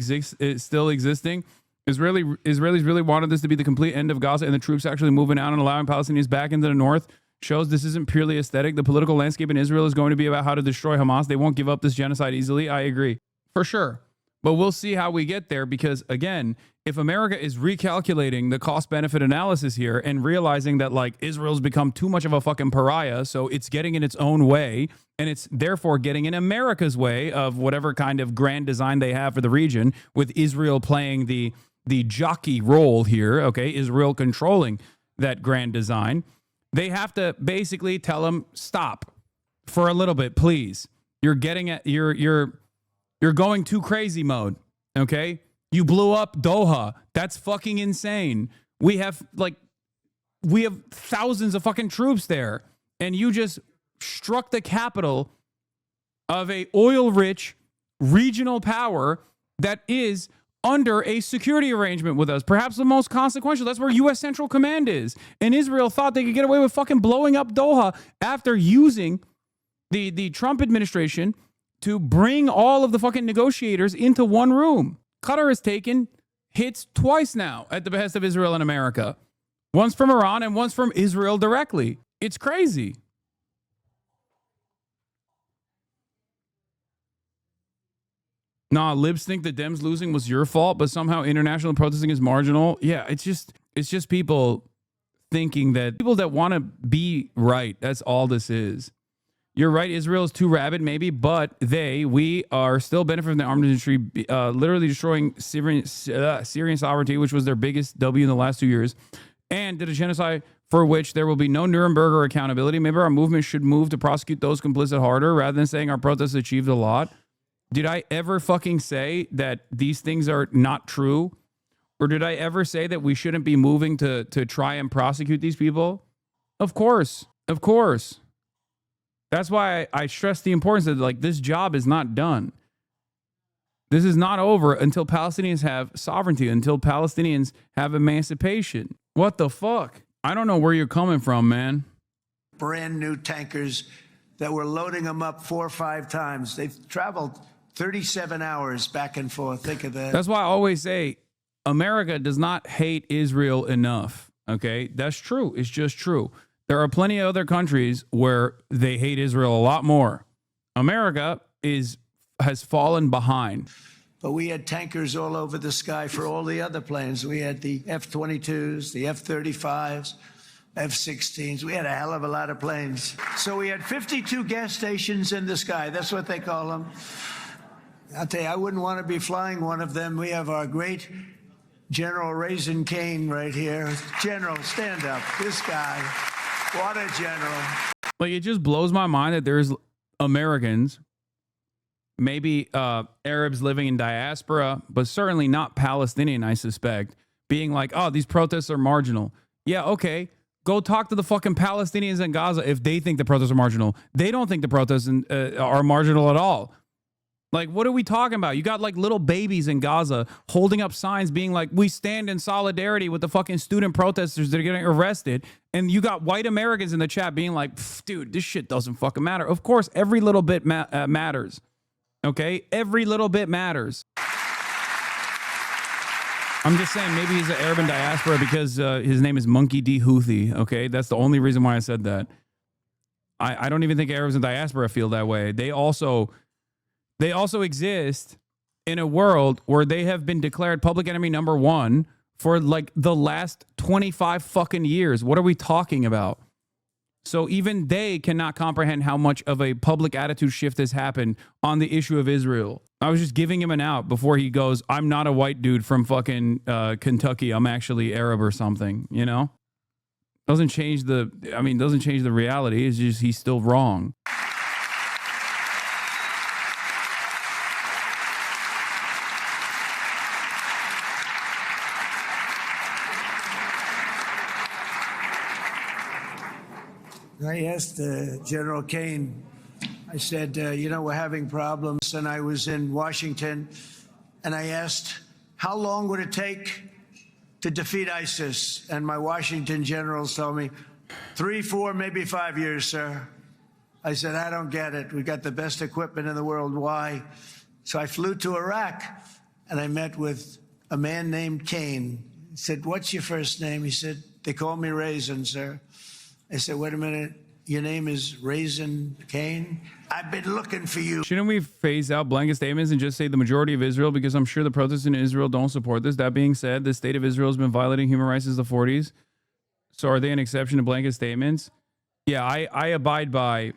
still existing. Israelis really wanted this to be the complete end of Gaza, and the troops actually moving out and allowing Palestinians back into the north shows this isn't purely aesthetic. The political landscape in Israel is going to be about how to destroy Hamas. They won't give up this genocide easily. I agree. For sure. But we'll see how we get there because, again, if America is recalculating the cost-benefit analysis here and realizing that, like, Israel's become too much of a fucking pariah, so it's getting in its own way, and it's therefore getting in America's way of whatever kind of grand design they have for the region, with Israel playing the jockey role here, okay, Israel controlling that grand design, they have to basically tell them, stop for a little bit, please. You're getting at you're going too crazy mode, okay? You blew up Doha. That's fucking insane. We have thousands of fucking troops there, and you just struck the capital of a oil-rich regional power that is under a security arrangement with us, perhaps the most consequential. That's where U.S. Central Command is. And Israel thought they could get away with fucking blowing up Doha after using the Trump administration to bring all of the fucking negotiators into one room. Qatar has taken hits twice now at the behest of Israel and America. Once from Iran and once from Israel directly. It's crazy. Nah, libs think the Dems losing was your fault, but somehow international protesting is marginal. Yeah, it's just people thinking that people that want to be right. That's all this is. You're right. Israel is too rabid, maybe, but we are still benefiting from the arms industry, literally destroying Syrian sovereignty, which was their biggest W in the last 2 years, and did a genocide for which there will be no Nuremberg or accountability. Maybe our movement should move to prosecute those complicit harder rather than saying our protests achieved a lot. Did I ever fucking say that these things are not true? Or did I ever say that we shouldn't be moving to try and prosecute these people? Of course. Of course. That's why I stress the importance that, like, this job is not done. This is not over until Palestinians have sovereignty, until Palestinians have emancipation. What the fuck? I don't know where you're coming from, man. Brand new tankers that were loading them up 4 or 5 times. They've traveled 37 hours back and forth. Think of that. That's why I always say America does not hate Israel enough. Okay, that's true. It's just true. There are plenty of other countries where they hate Israel a lot more. America has fallen behind. But we had tankers all over the sky for all the other planes. We had the F-22s, the F-35s, F-16s. We had a hell of a lot of planes. So we had 52 gas stations in the sky. That's what they call them. I'll tell you, I wouldn't want to be flying one of them. We have our great General Raisin Kane right here. General, stand up. This guy. What a general. Like, it just blows my mind that there's Americans, maybe Arabs living in diaspora, but certainly not Palestinian, I suspect, being like, oh, these protests are marginal. Yeah, okay. Go talk to the fucking Palestinians in Gaza if they think the protests are marginal. They don't think the protests are marginal at all. Like, what are we talking about? You got like little babies in Gaza holding up signs being like, we stand in solidarity with the fucking student protesters that are getting arrested. And you got white Americans in the chat being like, dude, this shit doesn't fucking matter. Of course, every little bit matters. Okay? Every little bit matters. I'm just saying maybe he's an Arab in diaspora because his name is Monkey D. Houthi. Okay? That's the only reason why I said that. I don't even think Arabs in diaspora feel that way. They also exist in a world where they have been declared public enemy number 1 for like the last 25 fucking years. What are we talking about? So even they cannot comprehend how much of a public attitude shift has happened on the issue of Israel. I was just giving him an out before he goes, I'm not a white dude from fucking Kentucky. I'm actually Arab or something, you know? Doesn't change the reality. It's just he's still wrong. I asked General Kane, I said, we're having problems. And I was in Washington, and I asked, how long would it take to defeat ISIS? And my Washington generals told me, 3, 4, maybe 5 years, sir. I said, I don't get it. We got the best equipment in the world. Why? So I flew to Iraq, and I met with a man named Kane. He said, what's your first name? He said, they call me Raisin, sir. I said, wait a minute. Your name is Raisin Kane? I've been looking for you. Shouldn't we phase out blanket statements and just say the majority of Israel? Because I'm sure the protests in Israel don't support this. That being said, the state of Israel has been violating human rights since the 40s. So are they an exception to blanket statements? Yeah, I abide by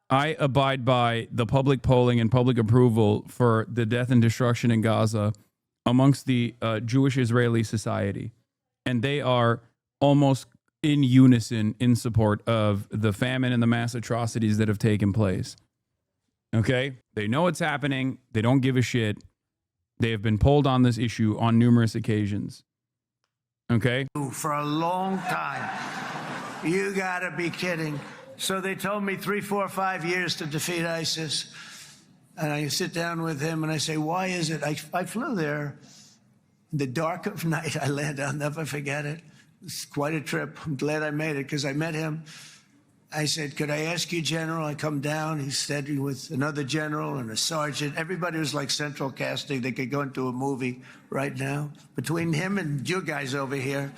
the public polling and public approval for the death and destruction in Gaza amongst the Jewish Israeli society. And they are almost in unison in support of the famine and the mass atrocities that have taken place. Okay? They know it's happening. They don't give a shit. They have been polled on this issue on numerous occasions. Okay? For a long time. You gotta be kidding. So they told me 3, 4, 5 years to defeat ISIS. And I sit down with him and I say, why is it? I flew there in the dark of night. I landed. I'll never forget it. It's quite a trip. I'm glad I made it because I met him. I said, could I ask you, General? I come down. He said with another general and a sergeant. Everybody was like central casting. They could go into a movie right now. Between him and you guys over here,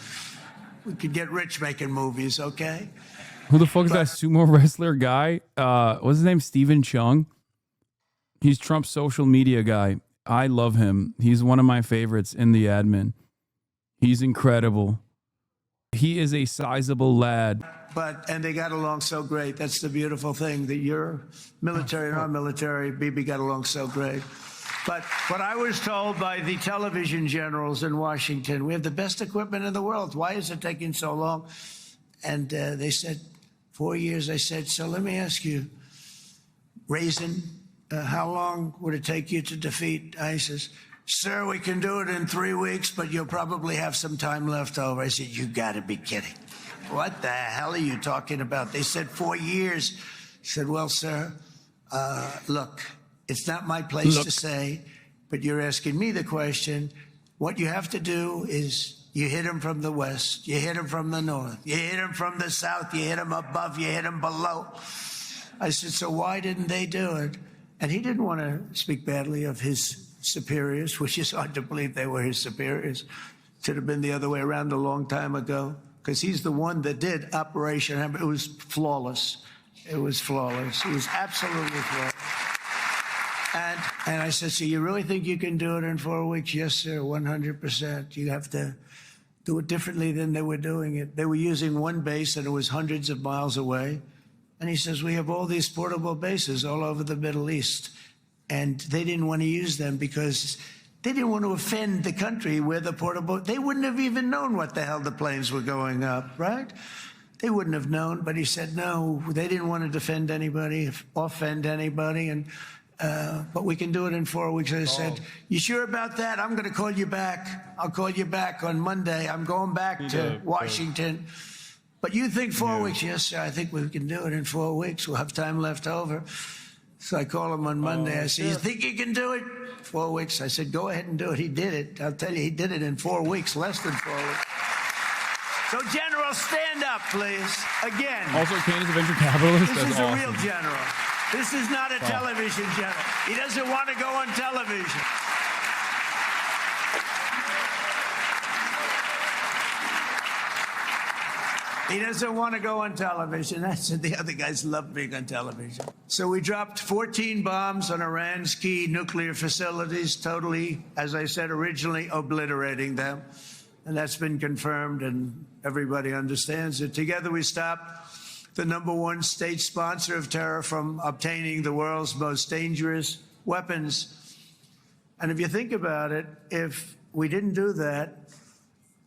we could get rich making movies, okay? Who the fuck is that sumo wrestler guy? What's his name? Stephen Chung? He's Trump's social media guy. I love him. He's one of my favorites in the admin. He's incredible. He is a sizable lad. And they got along so great. That's the beautiful thing, that your military and our military, Bibi, got along so great. But what I was told by the television generals in Washington, we have the best equipment in the world. Why is it taking so long? And they said, 4 years. I said, so let me ask you, Raisin, how long would it take you to defeat ISIS? Sir, we can do it in 3 weeks, but you'll probably have some time left over. I said, you got to be kidding. What the hell are you talking about? They said 4 years. I said, well, sir, look, it's not my place to say, but you're asking me the question. What you have to do is you hit him from the west, you hit him from the north, you hit him from the south, you hit him above, you hit him below. I said, so why didn't they do it? And he didn't want to speak badly of his superiors, which is hard to believe they were his superiors. Should have been the other way around a long time ago, because he's the one that did Operation Hammer. It was flawless. It was flawless. It was absolutely flawless. And I said, so you really think you can do it in 4 weeks? Yes, sir, 100%. You have to do it differently than they were doing it. They were using one base, and it was hundreds of miles away. And he says, we have all these portable bases all over the Middle East. And they didn't want to use them because they didn't want to offend the country where the portable, they wouldn't have even known what the hell the planes were going up, right? They wouldn't have known. But he said, no, they didn't want to defend anybody, offend anybody. And but we can do it in 4 weeks. I said, you sure about that? I'm going to call you back. I'll call you back on Monday. I'm going back to Washington. But you think 4 weeks? Yes, sir. I think we can do it in 4 weeks. We'll have time left over. So I call him on Monday. I said, you think you can do it? 4 weeks. I said, go ahead and do it. He did it. I'll tell you, he did it in 4 weeks, less than 4 weeks. So, General, stand up, please. Again. Also, Kane is a venture capitalist. This is awesome. A real general. This is not a television general. He doesn't want to go on television. He doesn't want to go on television. That's the other guys love being on television. So we dropped 14 bombs on Iran's key nuclear facilities, totally, as I said originally, obliterating them. And that's been confirmed, and everybody understands it. Together we stopped the #1 state sponsor of terror from obtaining the world's most dangerous weapons. And if you think about it, if we didn't do that,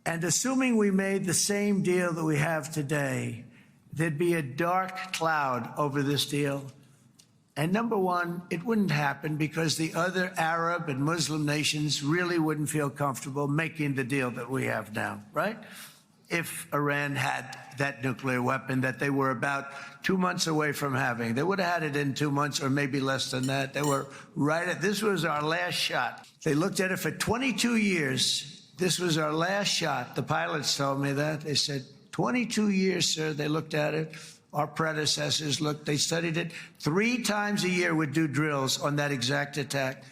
and assuming we made the same deal that we have today, there'd be a dark cloud over this deal. And #1, it wouldn't happen because the other Arab and Muslim nations really wouldn't feel comfortable making the deal that we have now, right? if Iran had that nuclear weapon that they were about 2 months away from having. They would have had it in 2 months or maybe less than that. They were right at, this was our last shot. They looked at it for 22 years. This was our last shot. The pilots told me that. They said, 22 years, sir. They looked at it. Our predecessors looked, they studied it. 3 times a year would do drills on that exact attack.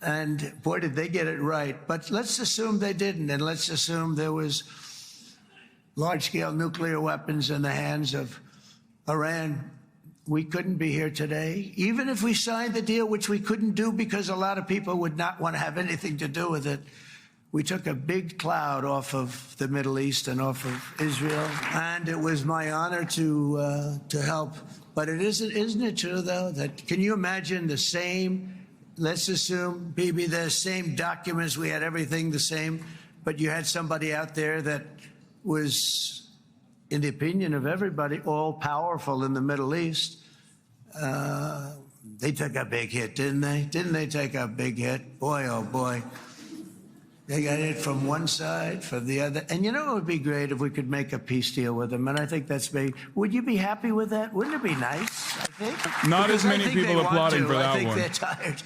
And boy, did they get it right. But let's assume they didn't, and let's assume there was large-scale nuclear weapons in the hands of Iran. We couldn't be here today. Even if we signed the deal, which we couldn't do because a lot of people would not want to have anything to do with it, we took a big cloud off of the Middle East and off of Israel. And it was my honor to help. But isn't it true, though, that can you imagine the same, let's assume, Bibi, the same documents, we had everything the same, but you had somebody out there that was, in the opinion of everybody, all powerful in the Middle East. They took a big hit, didn't they? Didn't they take a big hit? Boy, oh boy. They got hit from one side, from the other. And you know, it would be great if we could make a peace deal with them. And I think that's big. Would you be happy with that? Wouldn't it be nice, I think? Not as many people applauding for that one. I think they're tired.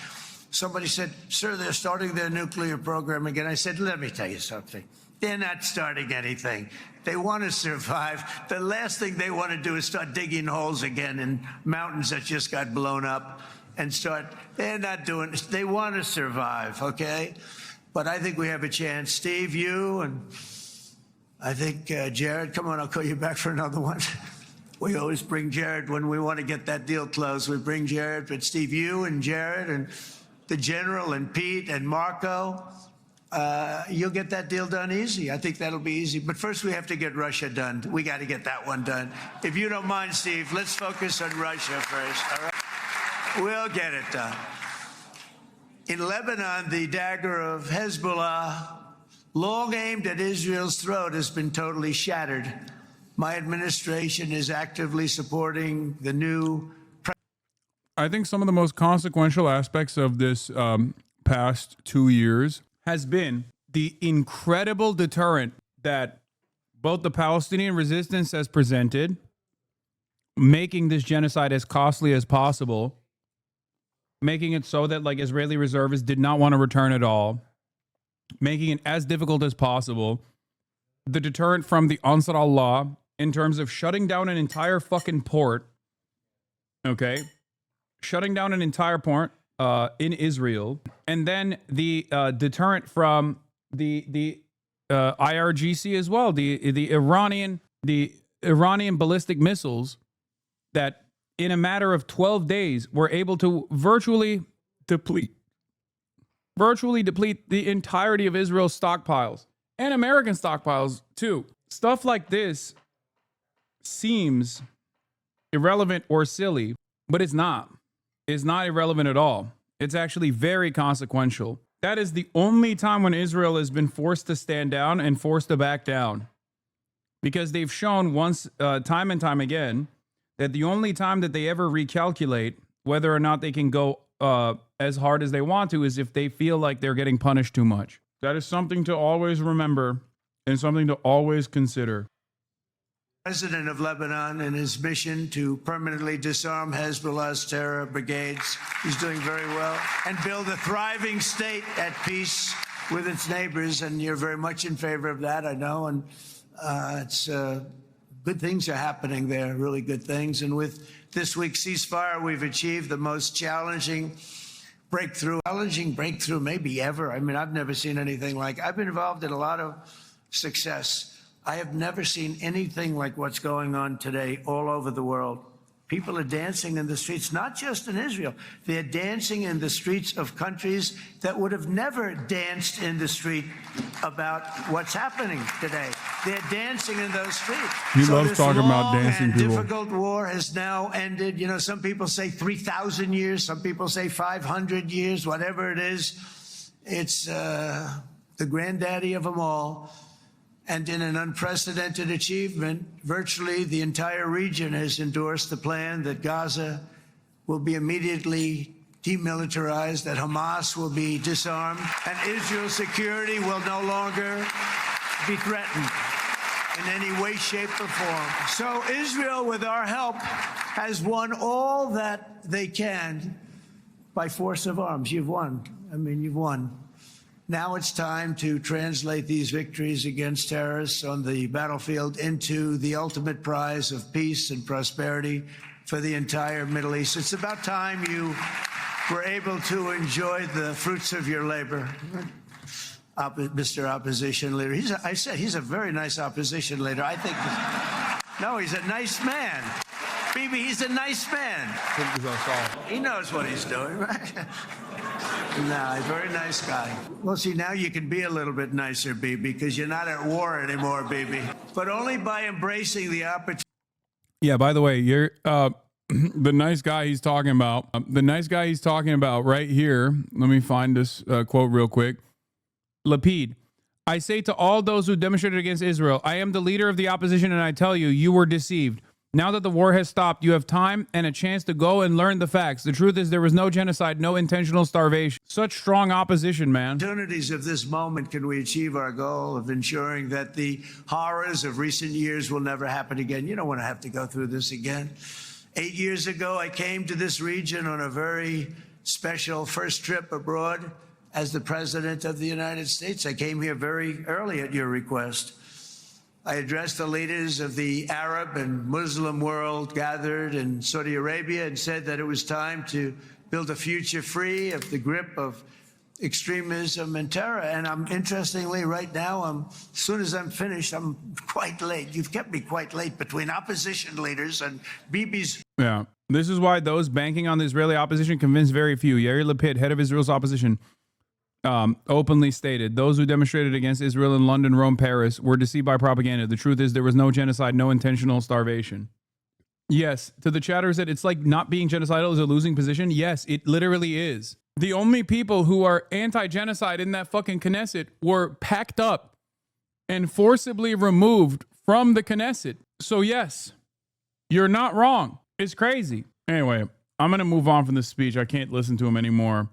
Somebody said, sir, they're starting their nuclear program again. I said, let me tell you something. They're not starting anything. They want to survive. The last thing they want to do is start digging holes again in mountains that just got blown up and start. They're not doing this. They want to survive, okay? But I think we have a chance. Steve, you, and I think Jared, come on, I'll call you back for another one. We always bring Jared when we want to get that deal closed. We bring Jared, but Steve, you and Jared and the General and Pete and Marco, you'll get that deal done easy. I think that'll be easy. But first we have to get Russia done. We got to get that one done. If you don't mind, Steve, let's focus on Russia first, all right? We'll get it done. In Lebanon, the dagger of Hezbollah, long aimed at Israel's throat, has been totally shattered. My administration is actively supporting the new. I think some of the most consequential aspects of this past 2 years has been the incredible deterrent that both the Palestinian resistance has presented, making this genocide as costly as possible, making it so that like Israeli reservists did not want to return at all, making it as difficult as possible. The deterrent from the Ansar Allah in terms of shutting down an entire fucking port, okay? Shutting down an entire port in Israel. And then the deterrent from the IRGC as well, the Iranian ballistic missiles that in a matter of 12 days were able to virtually deplete the entirety of Israel's stockpiles and American stockpiles too. Stuff like this seems irrelevant or silly, but it's not. It's not irrelevant at all. It's actually very consequential. That is the only time when Israel has been forced to stand down and forced to back down, because they've shown once, time and time again, that the only time that they ever recalculate whether or not they can go as hard as they want to is if they feel like they're getting punished too much. That is something to always remember and something to always consider. President of Lebanon in his mission to permanently disarm Hezbollah's terror brigades. He's doing very well. And build a thriving state at peace with its neighbors. And you're very much in favor of that, I know. And it's good things are happening there, really good things. And with this week's ceasefire, we've achieved the most challenging breakthrough maybe ever. I mean, I've never seen anything like. I've been involved in a lot of success. I have never seen anything like what's going on today all over the world. People are dancing in the streets, not just in Israel. They're dancing in the streets of countries that would have never danced in the street about what's happening today. They're dancing in those streets. He loves talking about dancing people. This difficult war has now ended. You know, some people say 3,000 years. Some people say 500 years. Whatever it is, it's the granddaddy of them all. And in an unprecedented achievement, virtually the entire region has endorsed the plan that Gaza will be immediately demilitarized, that Hamas will be disarmed, and Israel's security will no longer be threatened. in any way, shape, or form. So Israel, with our help, has won all that they can by force of arms. You've won. I mean, you've won. Now it's time to translate these victories against terrorists on the battlefield into the ultimate prize of peace and prosperity for the entire Middle East. It's about time you were able to enjoy the fruits of your labor. Mr. Opposition Leader. I said he's a very nice opposition leader. I think, no, he's a nice man. Bibi, he's a nice man. He knows what he's doing, right? No, he's a very nice guy. Well, see, now you can be a little bit nicer, Bibi, because you're not at war anymore, Bibi. But only by embracing the opportunity. Yeah, by the way, you're the nice guy he's talking about. The nice guy he's talking about right here. Let me find this quote real quick. Lapid, I say to all those who demonstrated against Israel, I am the leader of the opposition, and I tell you, you were deceived. Now that the war has stopped, you have time and a chance to go and learn the facts. The truth is there was no genocide, no intentional starvation. Such strong opposition, man. Opportunities of this moment can we achieve our goal of ensuring that the horrors of recent years will never happen again. You don't want to have to go through this again. 8 years ago, I came to this region on a very special first trip abroad as the President of the United States. I came here very early at your request. I addressed the leaders of the Arab and Muslim world gathered in Saudi Arabia and said that it was time to build a future free of the grip of extremism and terror. And interestingly, right now, as soon as I'm finished, I'm quite late. You've kept me quite late between opposition leaders and Bibi's. Yeah, this is why those banking on the Israeli opposition convinced very few. Yair Lapid, head of Israel's opposition, openly stated, those who demonstrated against Israel in London, Rome, Paris were deceived by propaganda. The truth is there was no genocide, no intentional starvation. Yes, to the chatter said it's like not being genocidal is a losing position. Yes, it literally is. The only people who are anti-genocide in that fucking Knesset were packed up and forcibly removed from the Knesset. So yes, you're not wrong. It's crazy. Anyway, I'm going to move on from this speech. I can't listen to him anymore.